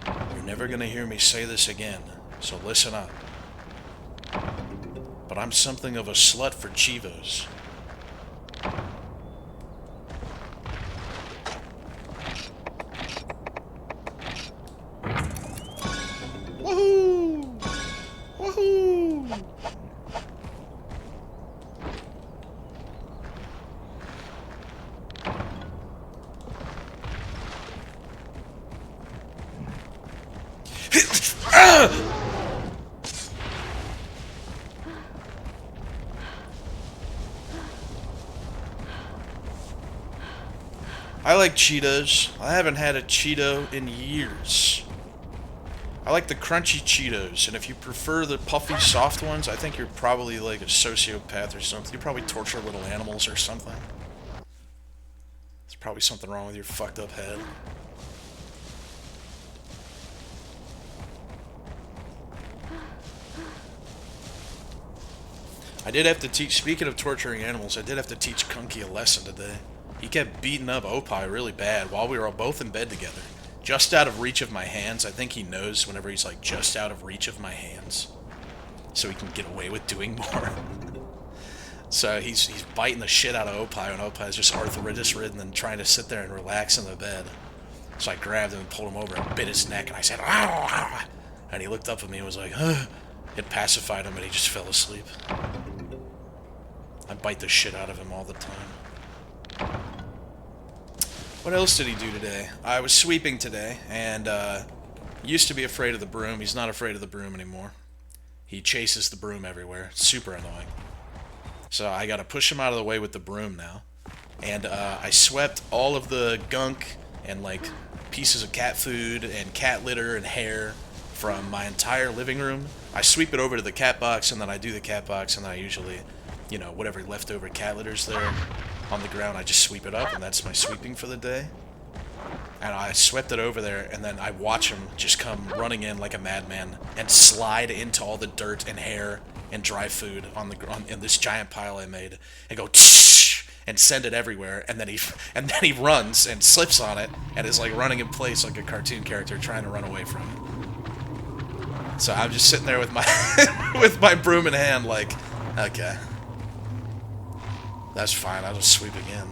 Speaker 1: you're never going to hear me say this again, so listen up. But I'm something of a slut for Chivos. Woohoo! Woohoo! I like Cheetos. I haven't had a Cheeto in years. I like the crunchy Cheetos, and if you prefer the puffy, soft ones, I think you're probably like a sociopath or something. You probably torture little animals or something. There's probably something wrong with your fucked up head. I did have to teach, speaking of torturing animals, I did have to teach Kunky a lesson today. He kept beating up Opie really bad while we were both in bed together. Just out of reach of my hands. I think he knows whenever he's like just out of reach of my hands. So he can get away with doing more. So he's biting the shit out of Opie when Opie's just arthritis ridden and trying to sit there and relax in the bed. So I grabbed him and pulled him over and bit his neck and I said, "Ah!" And he looked up at me and was like, "Huh." It pacified him and he just fell asleep. I bite the shit out of him all the time. What else did he do today? I was sweeping today, and used to be afraid of the broom. He's not afraid of the broom anymore. He chases the broom everywhere. It's super annoying. So I gotta push him out of the way with the broom now. And I swept all of the gunk and like pieces of cat food and cat litter and hair from my entire living room. I sweep it over to the cat box, and then I do the cat box, and then I usually, you know, whatever leftover cat litter's there on the ground, I just sweep it up, and that's my sweeping for the day. And I swept it over there, and then I watch him just come running in like a madman and slide into all the dirt and hair and dry food on in this giant pile I made, and go tsh, and send it everywhere. And then he runs and slips on it and is like running in place like a cartoon character trying to run away from it. So I'm just sitting there with my with my broom in hand, like, okay. That's fine, I'll just sweep again.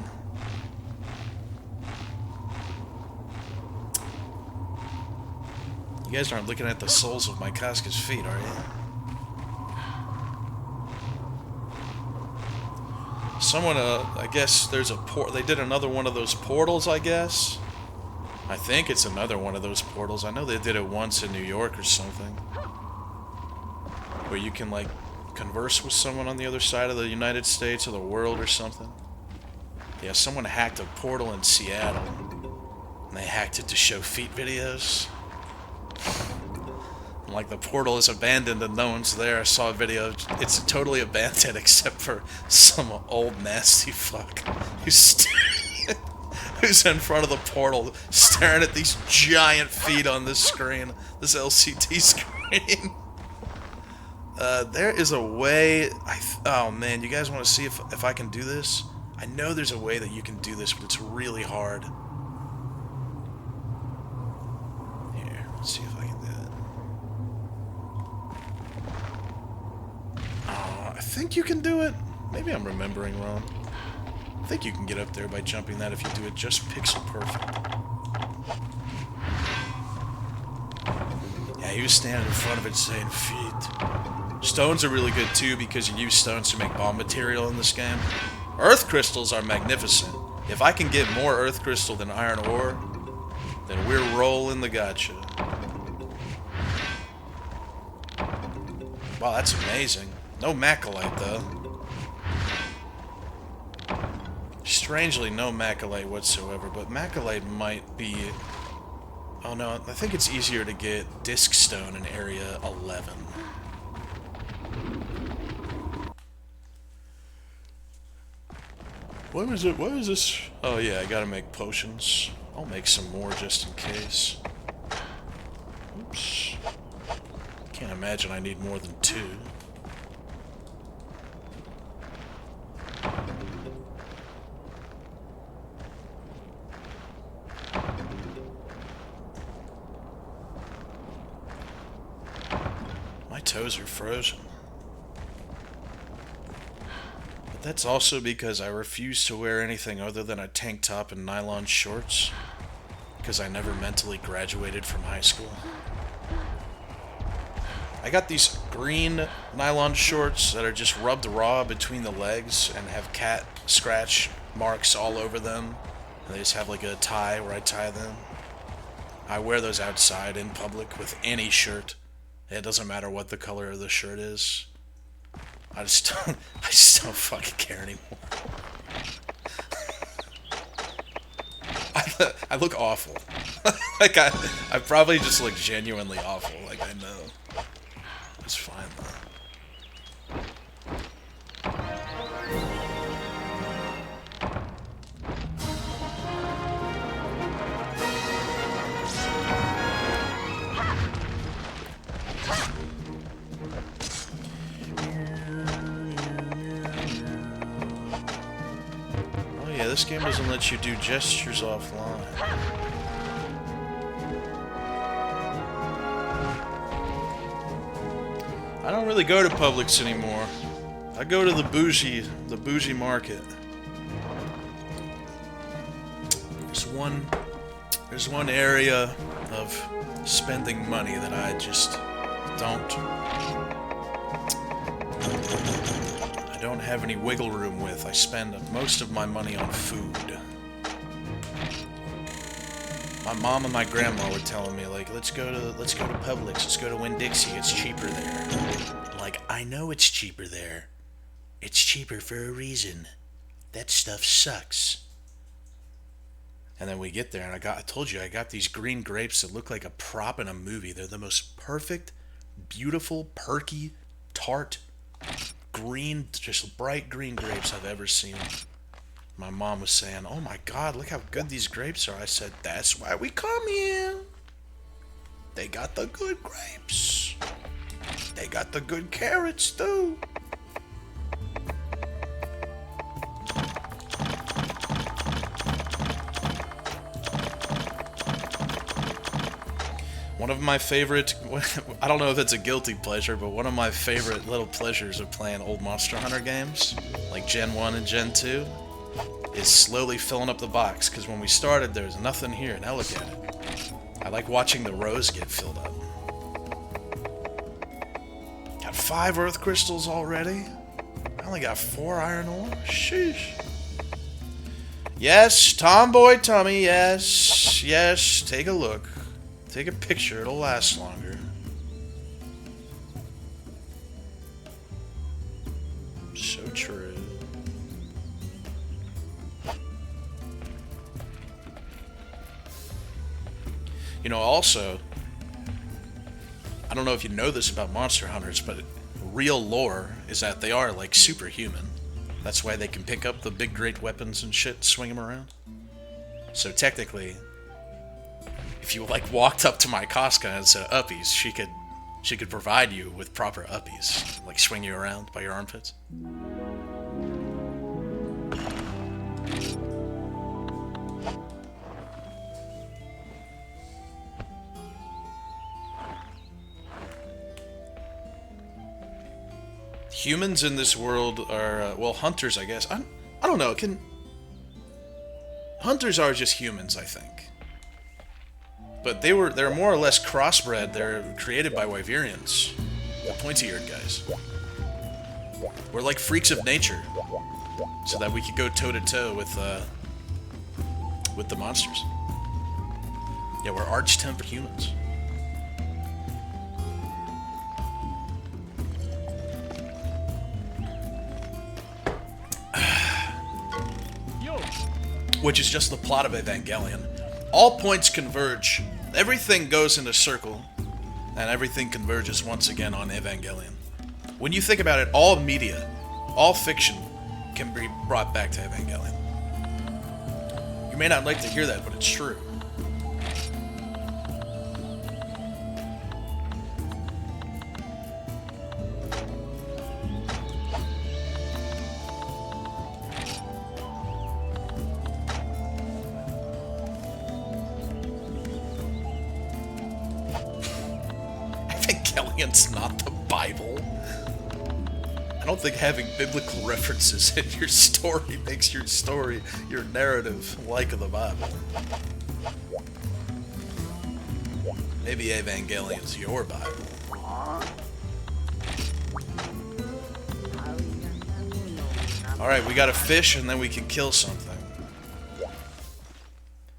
Speaker 1: You guys aren't looking at the soles of my Casca's feet, are you? Someone, I guess there's a they did another one of those portals, I guess? I think it's another one of those portals. I know they did it once in New York or something. Where you can, like, converse with someone on the other side of the United States or the world or something. Yeah, someone hacked a portal in Seattle. And they hacked it to show feet videos. And, like, the portal is abandoned and no one's there. I saw a video. It's totally abandoned except for some old nasty fuck who's always in front of the portal, staring at these giant feet on this screen, this LCD screen. There is a way. Oh man, you guys want to see if I can do this? I know there's a way that you can do this, but it's really hard. Here, let's see if I can do it. I think you can do it. Maybe I'm remembering wrong. I think you can get up there by jumping that if you do it just pixel perfect. Yeah, he was standing in front of it saying feet. Stones are really good too because you use stones to make bomb material in this game. Earth crystals are magnificent. If I can get more earth crystal than iron ore, then we're rolling the gotcha. Wow, that's amazing. No macrolite though. Strangely, no macrolite whatsoever, but macrolite might be... Oh no, I think it's easier to get disc stone in area 11. What was it? What is this? Oh yeah, I gotta make potions. I'll make some more just in case. Oops. Can't imagine I need more than 2. My toes are frozen. But that's also because I refuse to wear anything other than a tank top and nylon shorts. Because I never mentally graduated from high school. I got these green nylon shorts that are just rubbed raw between the legs and have cat scratch marks all over them. And they just have like a tie where I tie them. I wear those outside in public with any shirt. It doesn't matter what the color of the shirt is. I just don't fucking care anymore. I look awful. Like I probably just look genuinely awful. Like I know. It's fine though. This game doesn't let you do gestures offline. I don't really go to Publix anymore. I go to the bougie market. There's one area of spending money that I just don't have any wiggle room with. I spend most of my money on food. My mom and my grandma were telling me, like, let's go to Publix, let's go to Winn-Dixie, it's cheaper there. I'm like, I know it's cheaper there. It's cheaper for a reason. That stuff sucks. And then we get there, and I told you, I got these green grapes that look like a prop in a movie. They're the most perfect, beautiful, perky, tart, green, just bright green grapes I've ever seen. My mom was saying, oh my god, look how good these grapes are. I said, that's why we come here. They got the good grapes. They got the good carrots too. One of my favorite, I don't know if it's a guilty pleasure, but one of my favorite little pleasures of playing old Monster Hunter games, like Gen 1 and Gen 2, is slowly filling up the box, because when we started there was nothing here. Now look at it. I like watching the rows get filled up. Got 5 earth crystals already? I only got 4 iron ore? Sheesh. Yes, Tomboy Tummy, yes, yes, take a look. Take a picture, it'll last longer. So true. You know, also, I don't know if you know this about Monster Hunters, but real lore is that they are, like, superhuman. That's why they can pick up the big great weapons and shit, swing them around. So technically, if you like walked up to my Casca and said uppies, she could provide you with proper uppies, like swing you around by your armpits. Humans in this world are well, hunters, I guess. I don't know. Hunters are just humans, I think. But they're more or less crossbred. They're created by Wyverians, the pointy-eared guys. We're like freaks of nature, so that we could go toe-to-toe with the monsters. Yeah, we're arch-tempered humans. Which is just the plot of Evangelion. All points converge. Everything goes in a circle, and everything converges once again on Evangelion. When you think about it, all media, all fiction, can be brought back to Evangelion. You may not like to hear that, but it's true. Evangelion's not the Bible. I don't think having biblical references in your story makes your story, your narrative, like the Bible. Maybe Evangelion's your Bible. Alright, we got a fish and then we can kill something.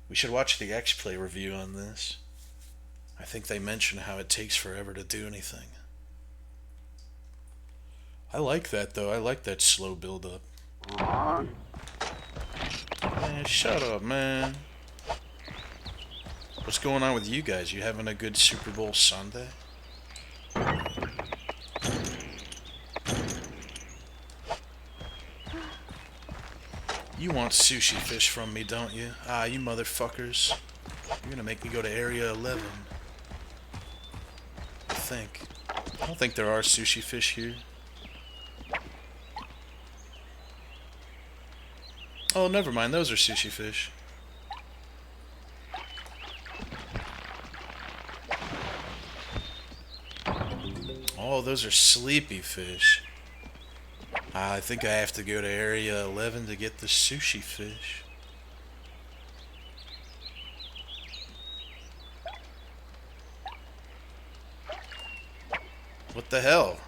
Speaker 1: We should watch the X-Play review on this. I think they mention how it takes forever to do anything. I like that, though. I like that slow build-up. Man, shut up, man. What's going on with you guys? You having a good Super Bowl Sunday? You want sushi fish from me, don't you? Ah, you motherfuckers. You're gonna make me go to Area 11. I don't think there are sushi fish here. Oh, never mind. Those are sushi fish. Oh, those are sleepy fish. I think I have to go to Area 11 to get the sushi fish. What the hell?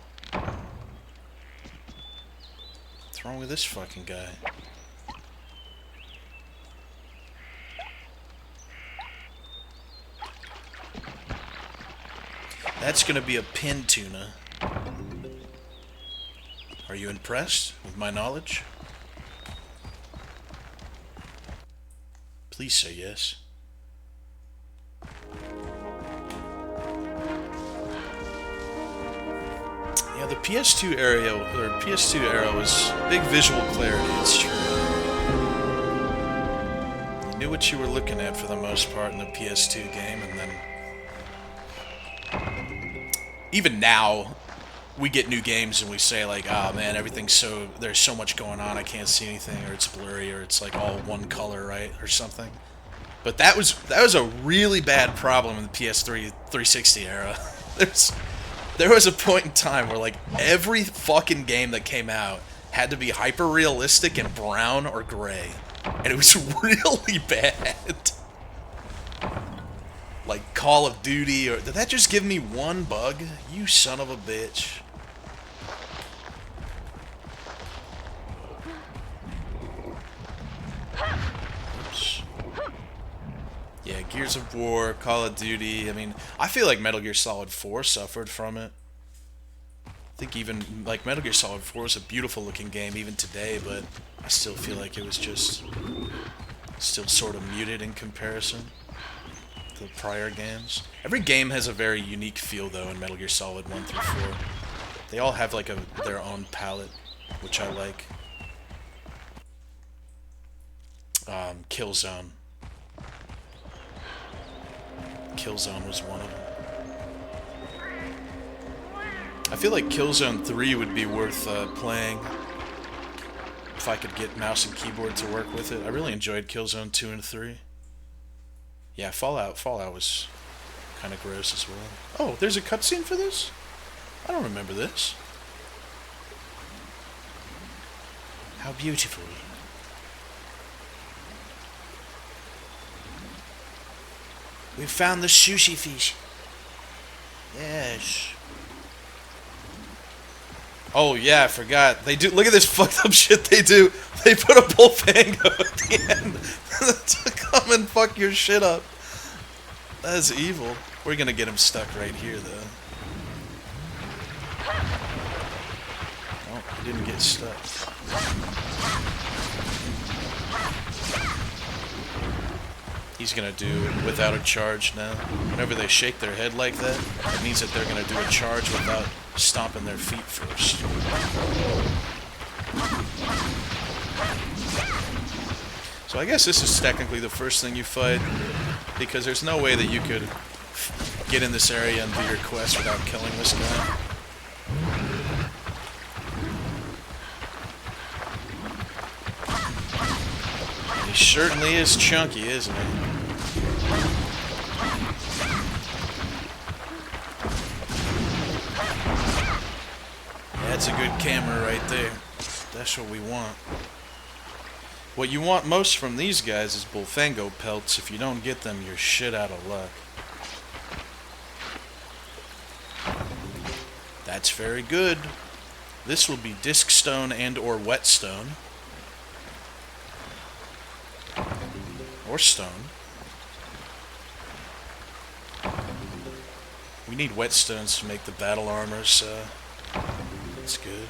Speaker 1: What's wrong with this fucking guy? That's gonna be a pin tuna. Are you impressed with my knowledge? Please say yes. Yeah, the PS2 era was big visual clarity, it's true. You knew what you were looking at for the most part in the PS2 game, and then even now we get new games and we say like, oh man, there's so much going on, I can't see anything, or it's blurry, or it's like all one color, right, or something. But that was a really bad problem in the PS3 360 era. There was a point in time where like every fucking game that came out had to be hyper realistic and brown or gray, and it was really bad. Like Call of Duty, or did that just give me one bug? You son of a bitch. Oops. Yeah, Gears of War, Call of Duty. I mean, I feel like Metal Gear Solid 4 suffered from it. I think even like Metal Gear Solid 4 is a beautiful looking game even today, but I still feel like it was just still sort of muted in comparison to the prior games. Every game has a very unique feel though in Metal Gear Solid 1 through 4. They all have like their own palette, which I like. Killzone. Killzone was one of them. I feel like Killzone 3 would be worth playing if I could get mouse and keyboard to work with it. I really enjoyed Killzone 2 and 3. Yeah, Fallout was kind of gross as well. Oh, there's a cutscene for this? I don't remember this. How beautiful. We found the sushi fish. Yes. Oh yeah, I forgot. They do. Look at this fucked up shit they do. They put a bullfango at the end to come and fuck your shit up. That is evil. We're gonna get him stuck right here, though. Oh, he didn't get stuck. He's gonna do it without a charge now. Whenever they shake their head like that, it means that they're gonna do a charge without stomping their feet first. So I guess this is technically the first thing you fight, because there's no way that you could get in this area and do your quest without killing this guy. He certainly is chunky, isn't he? That's a good camera right there. That's what we want. What you want most from these guys is bullfango pelts. If you don't get them, you're shit out of luck. That's very good. This will be disc stone and or whetstone. Or stone. We need whetstones to make the battle armor, so that's good.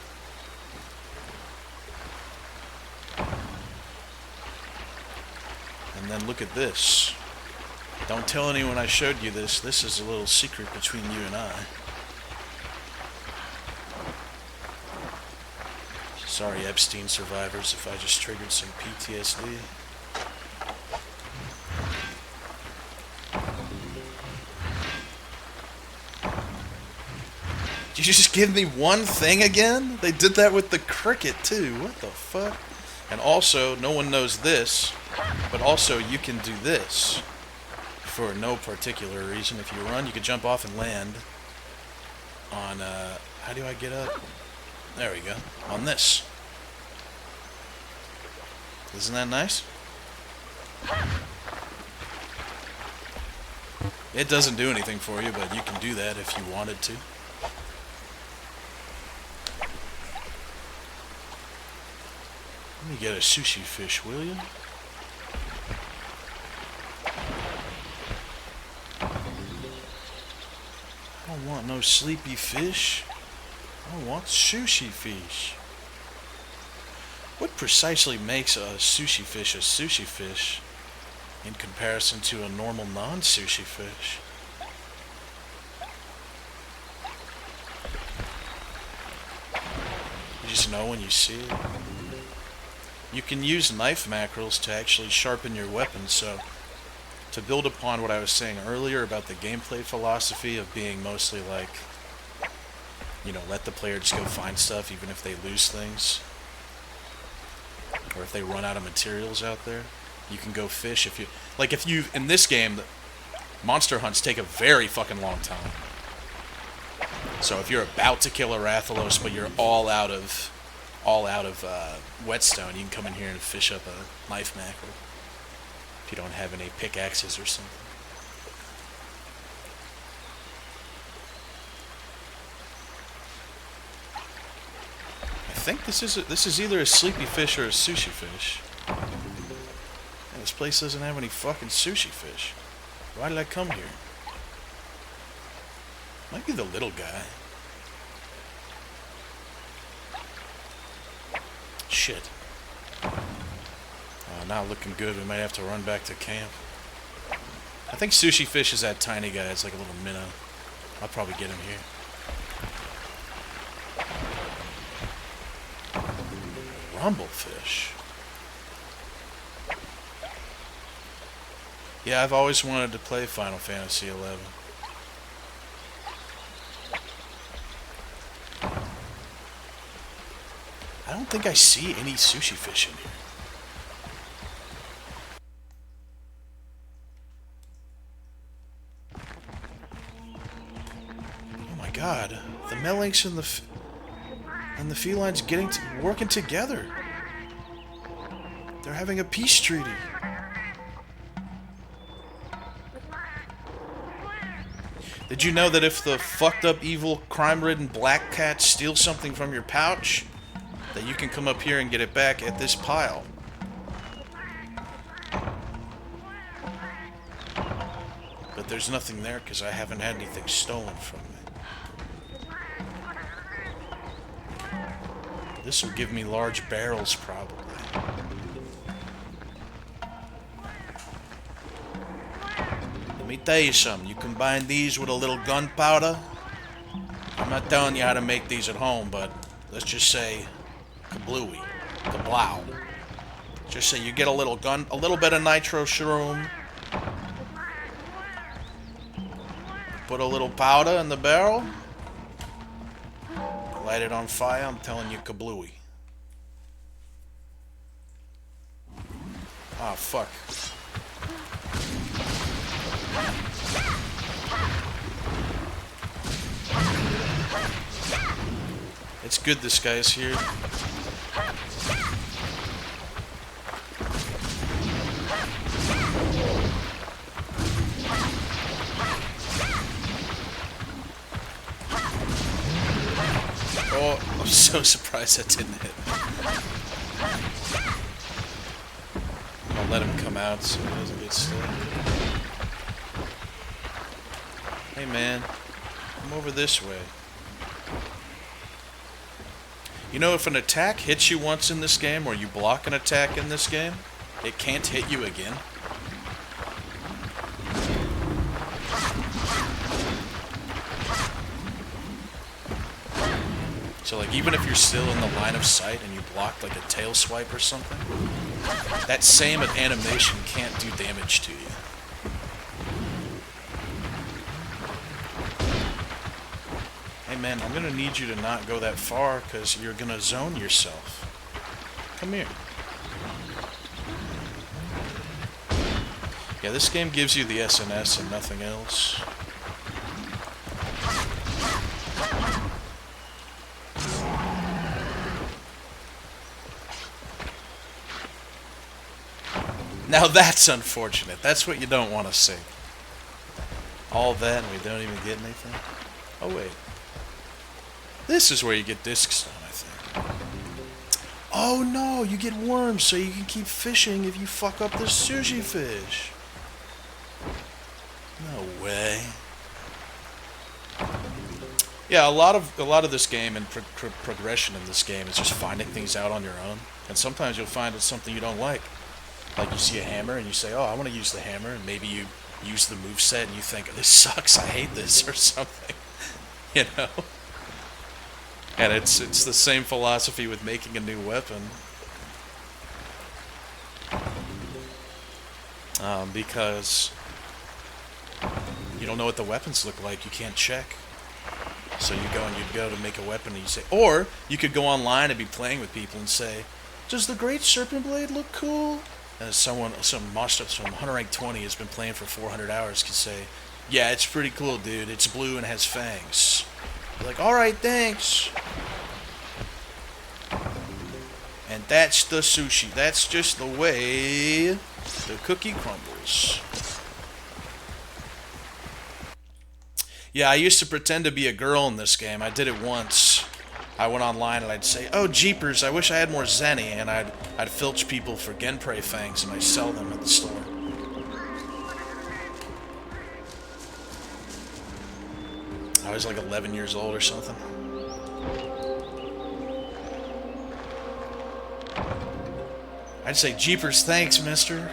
Speaker 1: And then look at this. Don't tell anyone I showed you this. This is a little secret between you and I. Sorry, Epstein survivors, if I just triggered some PTSD. Did you just give me one thing again? They did that with the cricket, too. What the fuck? And also, no one knows this, but also you can do this for no particular reason. If you run, you can jump off and land on, how do I get up? There we go. On this. Isn't that nice? It doesn't do anything for you, but you can do that if you wanted to. Let me get a sushi fish, will you? I don't want no sleepy fish. I want sushi fish. What precisely makes a sushi fish in comparison to a normal non-sushi fish? You just know when you see it. You can use knife mackerels to actually sharpen your weapon, so to build upon what I was saying earlier about the gameplay philosophy of being mostly like, you know, let the player just go find stuff even if they lose things, or if they run out of materials out there, you can go fish. If you, in this game, monster hunts take a very fucking long time. So if you're about to kill a Rathalos, but you're all out of whetstone, you can come in here and fish up a knife mackerel if you don't have any pickaxes or something. I think this is either a sleepy fish or a sushi fish. And this place doesn't have any fucking sushi fish. Why did I come here? Might be the little guy. Shit. Not looking good. We might have to run back to camp. I think sushi fish is that tiny guy. It's like a little minnow. I'll probably get him here. Rumblefish. Yeah, I've always wanted to play Final Fantasy XI. I don't think I see any sushi fish in here. Oh my god. The Melinks and the felines working together. They're having a peace treaty. Did you know that if the fucked up, evil, crime-ridden black cat steals something from your pouch, that you can come up here and get it back at this pile? But there's nothing there because I haven't had anything stolen from me. This will give me large barrels, probably. Let me tell you something. You combine these with a little gunpowder. I'm not telling you how to make these at home, but let's just say kablooey, kablow. Just say you get a little bit of nitro shroom. Put a little powder in the barrel. Light it on fire. I'm telling you, kablooey. Ah, fuck. It's good this guy's here. Oh, I'm so surprised that didn't hit me. I'll let him come out so he doesn't get stuck. Hey man, come over this way. You know, if an attack hits you once in this game, or you block an attack in this game, it can't hit you again. So, like, even if you're still in the line of sight and you block, like, a tail swipe or something, that same animation can't do damage to you. Hey man, I'm gonna need you to not go that far because you're gonna zone yourself. Come here. Yeah, this game gives you the SNS and nothing else. Now that's unfortunate. That's what you don't want to see. All that and we don't even get anything? Oh wait. This is where you get disc stone, I think. Oh no, you get worms so you can keep fishing if you fuck up the sushi fish. No way. Yeah, a lot of this game and progression in this game is just finding things out on your own. And sometimes you'll find it's something you don't like. Like you see a hammer and you say, oh, I want to use the hammer, and maybe you use the moveset and you think, this sucks, I hate this, or something. You know? And it's the same philosophy with making a new weapon. Because you don't know what the weapons look like, you can't check. So you'd go to make a weapon and you say, or you could go online and be playing with people and say, does the Great Serpent Blade look cool? And some monster from Hunter Rank 20 has been playing for 400 hours could say, yeah, it's pretty cool, dude. It's blue and has fangs. You're like, alright, thanks. And that's the sushi. That's just the way the cookie crumbles. Yeah, I used to pretend to be a girl in this game. I did it once. I went online and I'd say, oh, jeepers, I wish I had more zenny, and I'd filch people for Genprey fangs and I'd sell them at the store. I was like 11 years old or something. I'd say, jeepers, thanks, mister.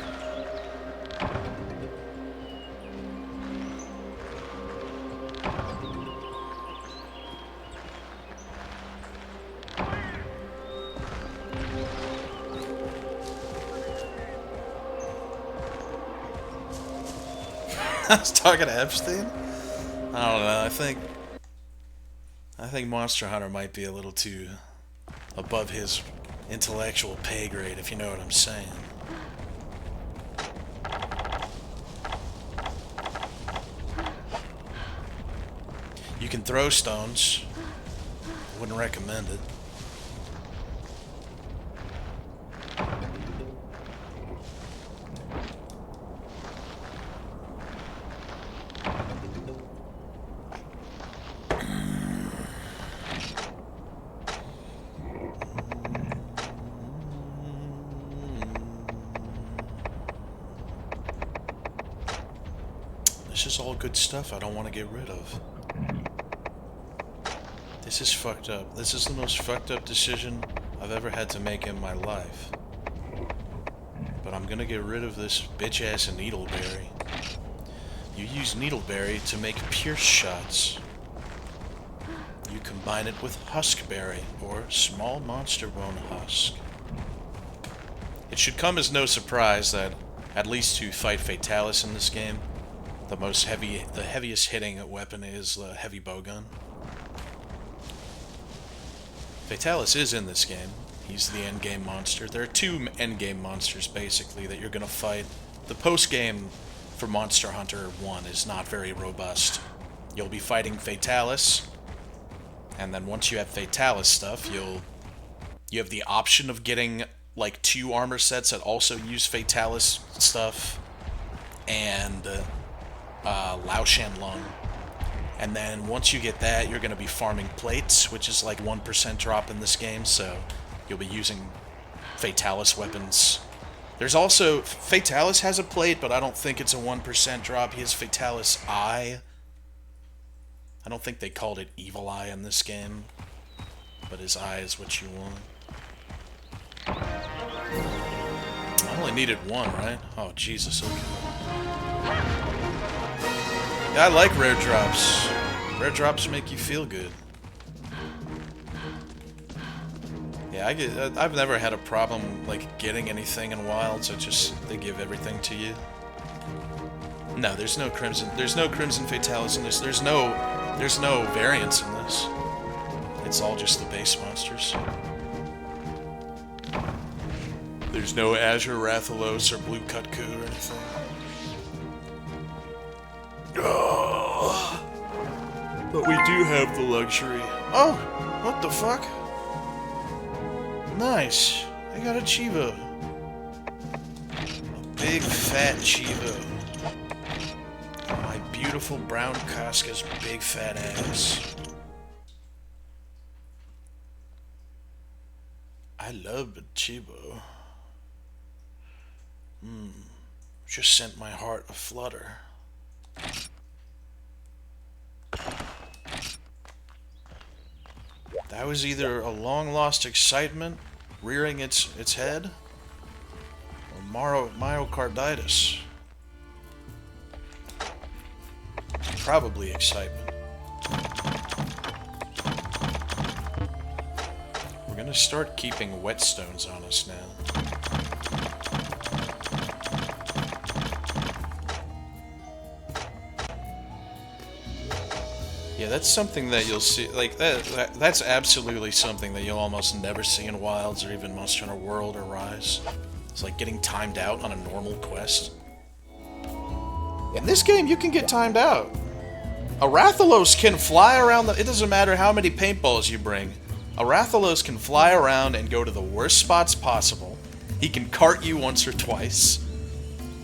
Speaker 1: I was talking to Epstein? I don't know, I think Monster Hunter might be a little too above his intellectual pay grade, if you know what I'm saying. You can throw stones. I wouldn't recommend it. This is all good stuff I don't want to get rid of. This is fucked up. This is the most fucked up decision I've ever had to make in my life. But I'm gonna get rid of this bitch-ass needleberry. You use needleberry to make pierce shots. You combine it with huskberry, or small monster bone husk. It should come as no surprise that, at least to fight Fatalis in this game, the heaviest hitting weapon is the heavy bowgun. Fatalis is in this game. He's the endgame monster. There are two endgame monsters, basically, that you're gonna fight. The post-game for Monster Hunter 1 is not very robust. You'll be fighting Fatalis, and then once you have Fatalis stuff, you have the option of getting, like, 2 armor sets that also use Fatalis stuff, and Lao Shan Lung. And then once you get that, you're going to be farming plates, which is like 1% drop in this game, so you'll be using Fatalis weapons. There's also... Fatalis has a plate, but I don't think it's a 1% drop. He has Fatalis Eye. I don't think they called it Evil Eye in this game, but his eye is what you want. I only needed 1, right? Oh, Jesus, okay. Yeah, I like rare drops. Rare drops make you feel good. Yeah, I've never had a problem, like, getting anything in Wilds. They give everything to you. No, there's no Crimson Fatalis in this. There's no variance in this. It's all just the base monsters. There's no Azure Rathalos or Blue Kutku or anything. Oh, but we do have the luxury. Oh, what the fuck? Nice. I got a Chivo. A big fat Chivo. My beautiful brown Casca's big fat ass. I love a Chivo. Just sent my heart a flutter. That was either a long-lost excitement rearing its head, or myocarditis. Probably excitement. We're gonna start keeping whetstones on us now. Yeah, that's something that you'll see, like, that's absolutely something that you'll almost never see in Wilds or even Monster Hunter World or Rise. It's like getting timed out on a normal quest. In this game, you can get timed out. A Rathalos can fly around it doesn't matter how many paintballs you bring. A Rathalos can fly around and go to the worst spots possible. He can cart you once or twice.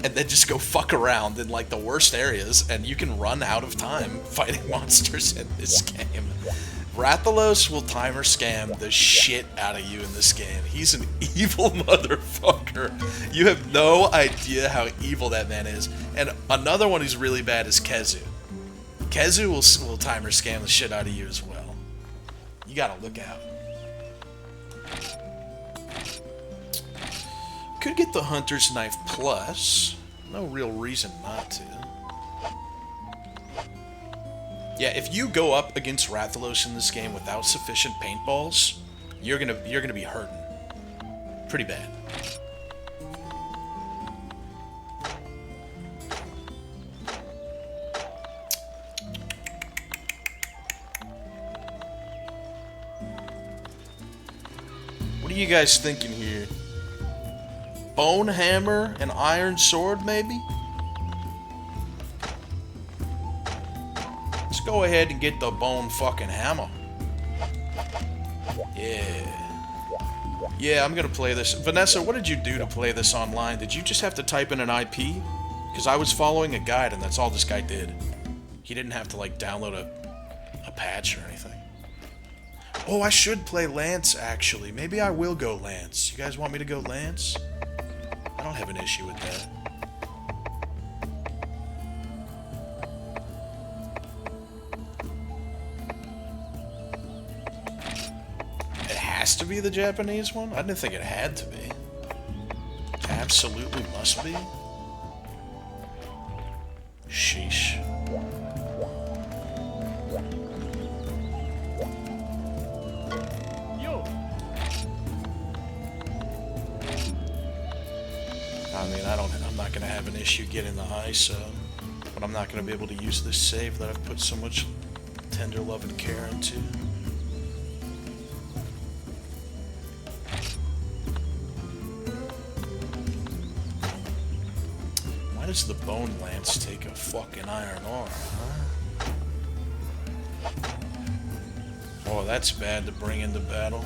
Speaker 1: And then just go fuck around in, like, the worst areas, and you can run out of time fighting monsters in this game. Rathalos will timer scam the shit out of you in this game. He's an evil motherfucker. You have no idea how evil that man is. And another one who's really bad is Kezu. Kezu will timer scam the shit out of you as well. You gotta look out. Could get the Hunter's Knife Plus. No real reason not to. Yeah, if you go up against Rathalos in this game without sufficient paintballs, you're gonna be hurting. Pretty bad. you guys thinking here? Bone hammer and iron sword, maybe? Let's go ahead and get the bone fucking hammer. Yeah. Yeah, I'm gonna play this. Vanessa, what did you do to play this online? Did you just have to type in an IP? Because I was following a guide and that's all this guy did. He didn't have to, like, download a patch or anything. Oh, I should play Lance, actually. Maybe I will go Lance. You guys want me to go Lance? I don't have an issue with that. It has to be the Japanese one? I didn't think it had to be. It absolutely must be. Sheesh. I mean, I'm not gonna have an issue getting the ISO, but I'm not gonna be able to use this save that I've put so much tender love and care into. Why does the Bone Lance take a fucking iron ore, huh? Oh, that's bad to bring into battle.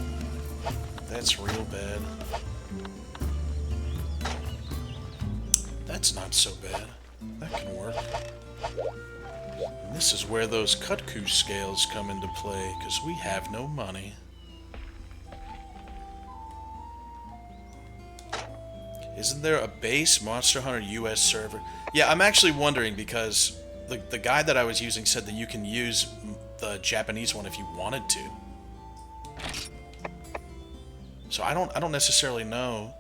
Speaker 1: That's real bad. That's not so bad. That can work. And this is where those Kutku scales come into play, because we have no money. Isn't there a base Monster Hunter US server? Yeah, I'm actually wondering, because the guy that I was using said that you can use the Japanese one if you wanted to. So I don't necessarily know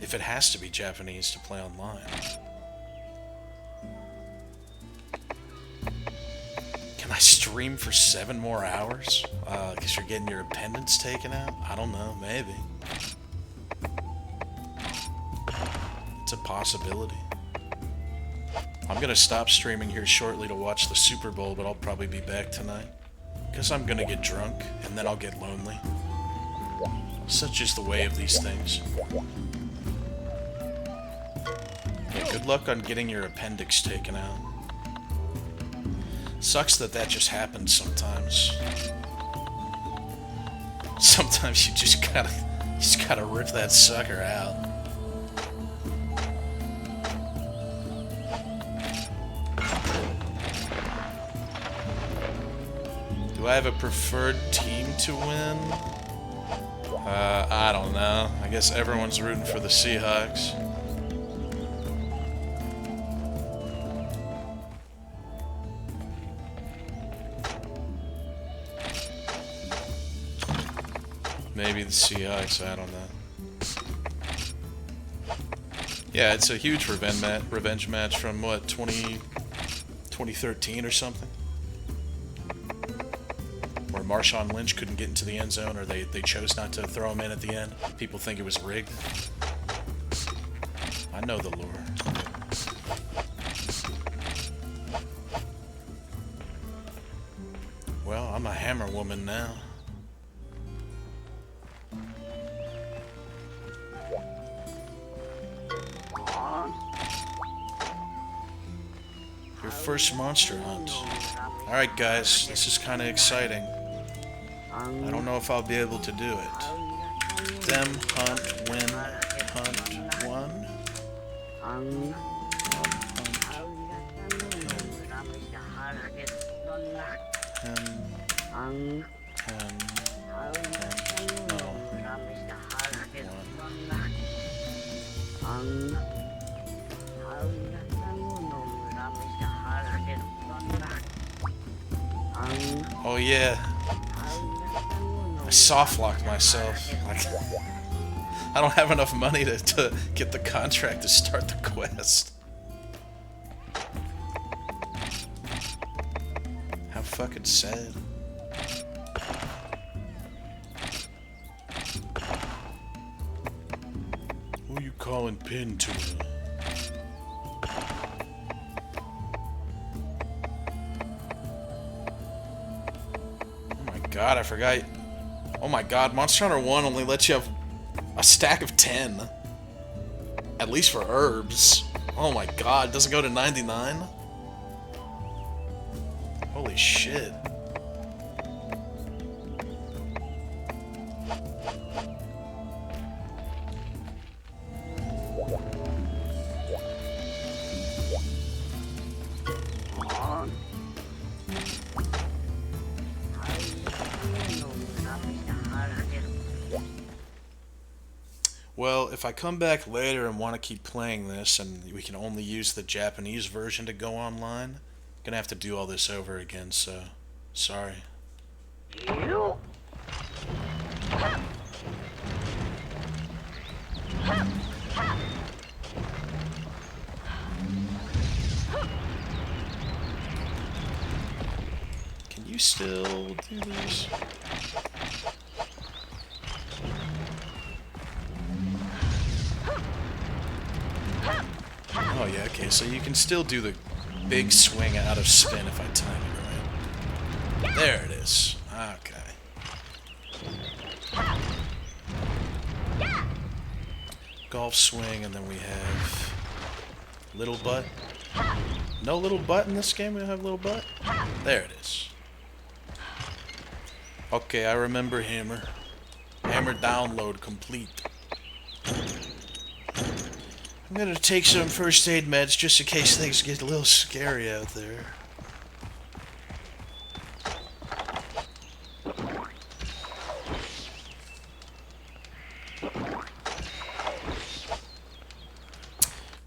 Speaker 1: if it has to be Japanese to play online. Can I stream for 7 more hours? Because you're getting your appendix taken out? I don't know, maybe. It's a possibility. I'm gonna stop streaming here shortly to watch the Super Bowl, but I'll probably be back tonight. Because I'm gonna get drunk, and then I'll get lonely. Such is the way of these things. Yeah, good luck on getting your appendix taken out. Sucks that just happens sometimes. Sometimes you just gotta rip that sucker out. Do I have a preferred team to win? I don't know. I guess everyone's rooting for the Seahawks. Maybe the Seahawks, I don't know. Yeah, it's a huge revenge match from, what, 2013 or something? Where Marshawn Lynch couldn't get into the end zone, or they chose not to throw him in at the end. People think it was rigged. I know the lore. Well, I'm a hammer woman now. Your first monster hunt. Alright guys, this is kind of exciting. I don't know if I'll be able to do it. Dem, hunt, win, hunt, one. Hunt. Oh yeah. I soft-locked myself. I don't have enough money to get the contract to start the quest. How fucking sad. Who you calling pin to? God, I forgot. Oh my god, Monster Hunter 1 only lets you have A stack of 10. At least for herbs. Oh my god, does it go to 99? Holy shit. Well, if I come back later and want to keep playing this and we can only use the Japanese version to go online, I'm gonna have to do all this over again, so sorry. Can you still do this? Oh yeah, okay, so you can still do the big swing out of spin if I time it right. There it is. Okay. Golf swing, and then we have little butt. No little butt in this game? We don't have little butt? There it is. Okay, I remember hammer. Hammer download complete. I'm gonna take some first aid meds just in case things get a little scary out there.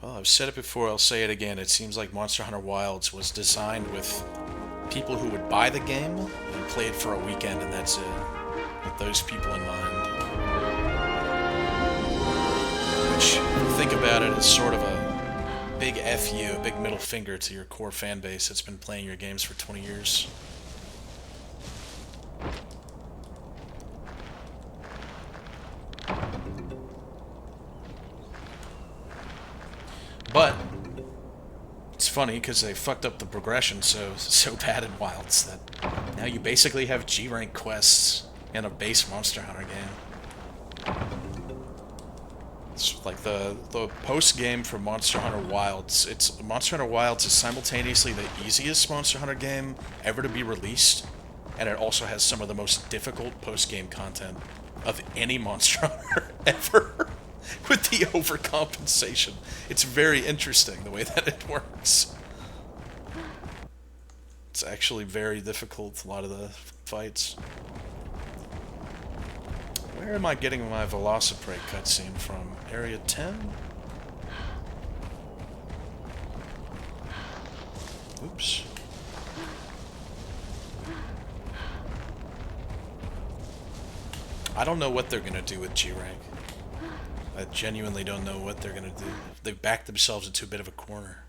Speaker 1: Well, I've said it before, I'll say it again. It seems like Monster Hunter Wilds was designed with people who would buy the game and play it for a weekend, and that's it. With those people in mind. Which, if you think about it, is sort of a big F you, a big middle finger to your core fan base that's been playing your games for 20 years. But it's funny because they fucked up the progression so bad in Wilds that now you basically have G-rank quests in a base Monster Hunter game. It's like the post game for Monster Hunter Wilds. Monster Hunter Wilds is simultaneously the easiest Monster Hunter game ever to be released, and it also has some of the most difficult post game content of any Monster Hunter ever. With the overcompensation. It's very interesting the way that it works. It's actually very difficult, a lot of the fights. Where am I getting my Velociprey cutscene from? Area 10? Oops. I don't know what they're gonna do with G-Rank. I genuinely don't know what they're gonna do. They've backed themselves into a bit of a corner.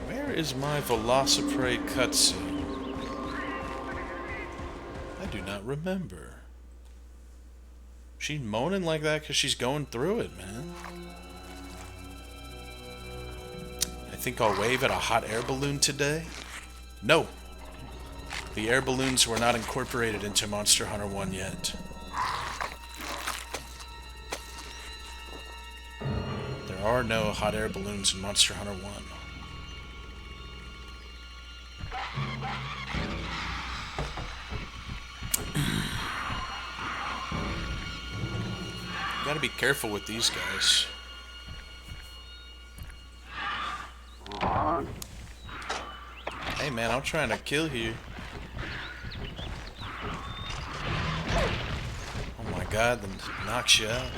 Speaker 1: Where is my Velociprey cutscene? I do not remember. She's moaning like that because she's going through it, man. I think I'll wave at a hot air balloon today. No. The air balloons were not incorporated into Monster Hunter 1 yet. There are no hot air balloons in Monster Hunter 1. Gotta be careful with these guys. Hey man, I'm trying to kill you. God, that knocks you out.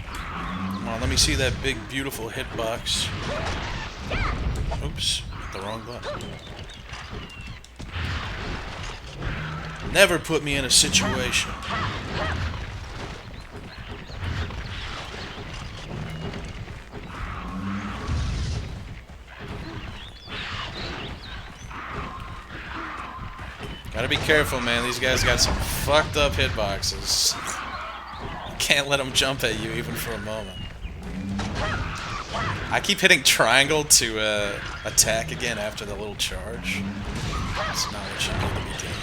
Speaker 1: Come on, let me see that big, beautiful hitbox. Oops, hit the wrong button. Never put me in a situation. Gotta be careful, man. These guys got some fucked up hitboxes. You can't let them jump at you even for a moment. I keep hitting triangle to attack again after the little charge. That's not what you need to be doing.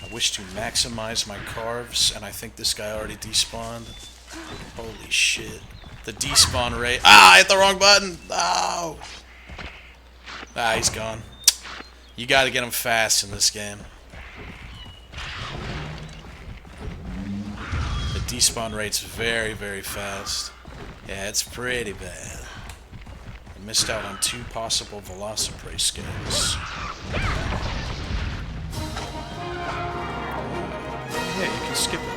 Speaker 1: I wish to maximize my carves, and I think this guy already despawned. Holy shit. The despawn rate. Ah, I hit the wrong button! Oh! Ah, he's gone. You gotta get him fast in this game. The despawn rate's very, very fast. Yeah, it's pretty bad. I missed out on 2 possible Velociprey skins. Yeah, you can skip it.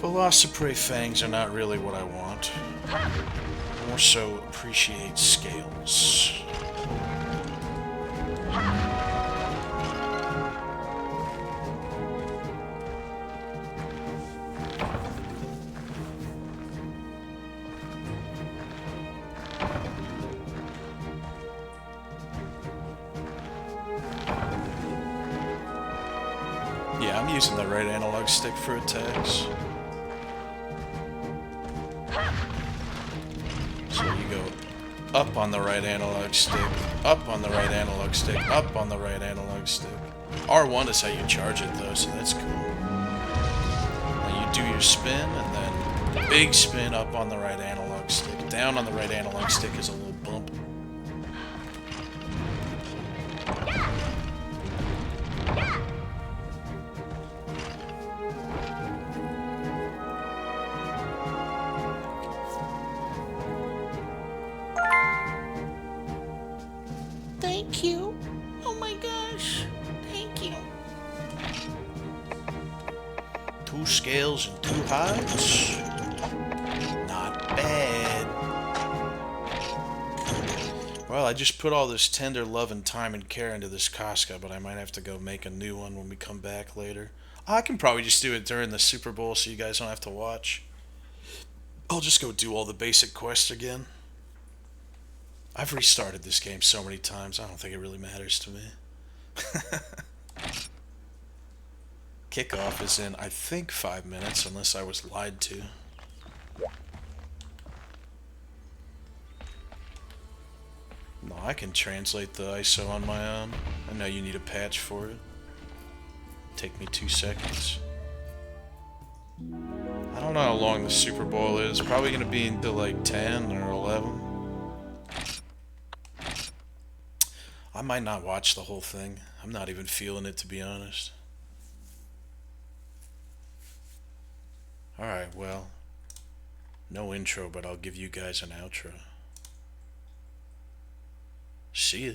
Speaker 1: Velociprey fangs are not really what I want. More so appreciate scales. Yeah, I'm using the right analog stick for attacks. So you go up on the right analog stick, up on the right analog stick, up on the right analog stick. R1 is how you charge it though, so that's cool. Now you do your spin, and then big spin up on the right analog stick. Down on the right analog stick is a little bump. Thank you. Oh my gosh. Thank you. 2 scales and 2 hides. Not bad. Well, I just put all this tender love and time and care into this Casca, but I might have to go make a new one when we come back later. I can probably just do it during the Super Bowl so you guys don't have to watch. I'll just go do all the basic quests again. I've restarted this game so many times, I don't think it really matters to me. Kickoff is in, I think, 5 minutes, unless I was lied to. No, I can translate the ISO on my own. I know you need a patch for it. Take me 2 seconds. I don't know how long the Super Bowl is. Probably going to be until like 10 or 11. I might not watch the whole thing. I'm not even feeling it, to be honest. Alright, well. No intro, but I'll give you guys an outro. See ya.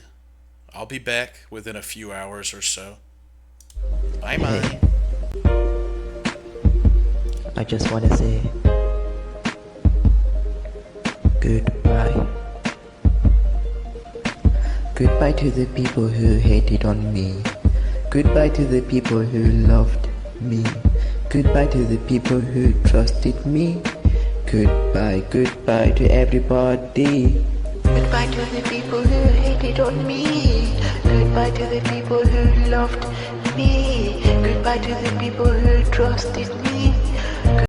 Speaker 1: I'll be back within a few hours or so. Bye-bye.
Speaker 2: Hey. I just want to say goodbye. Goodbye to the people who hated on me. Goodbye to the people who loved me. Goodbye to the people who trusted me. Goodbye, goodbye to everybody. Goodbye to the people who hated on me. Goodbye to the people who loved me. Goodbye to the people who trusted me.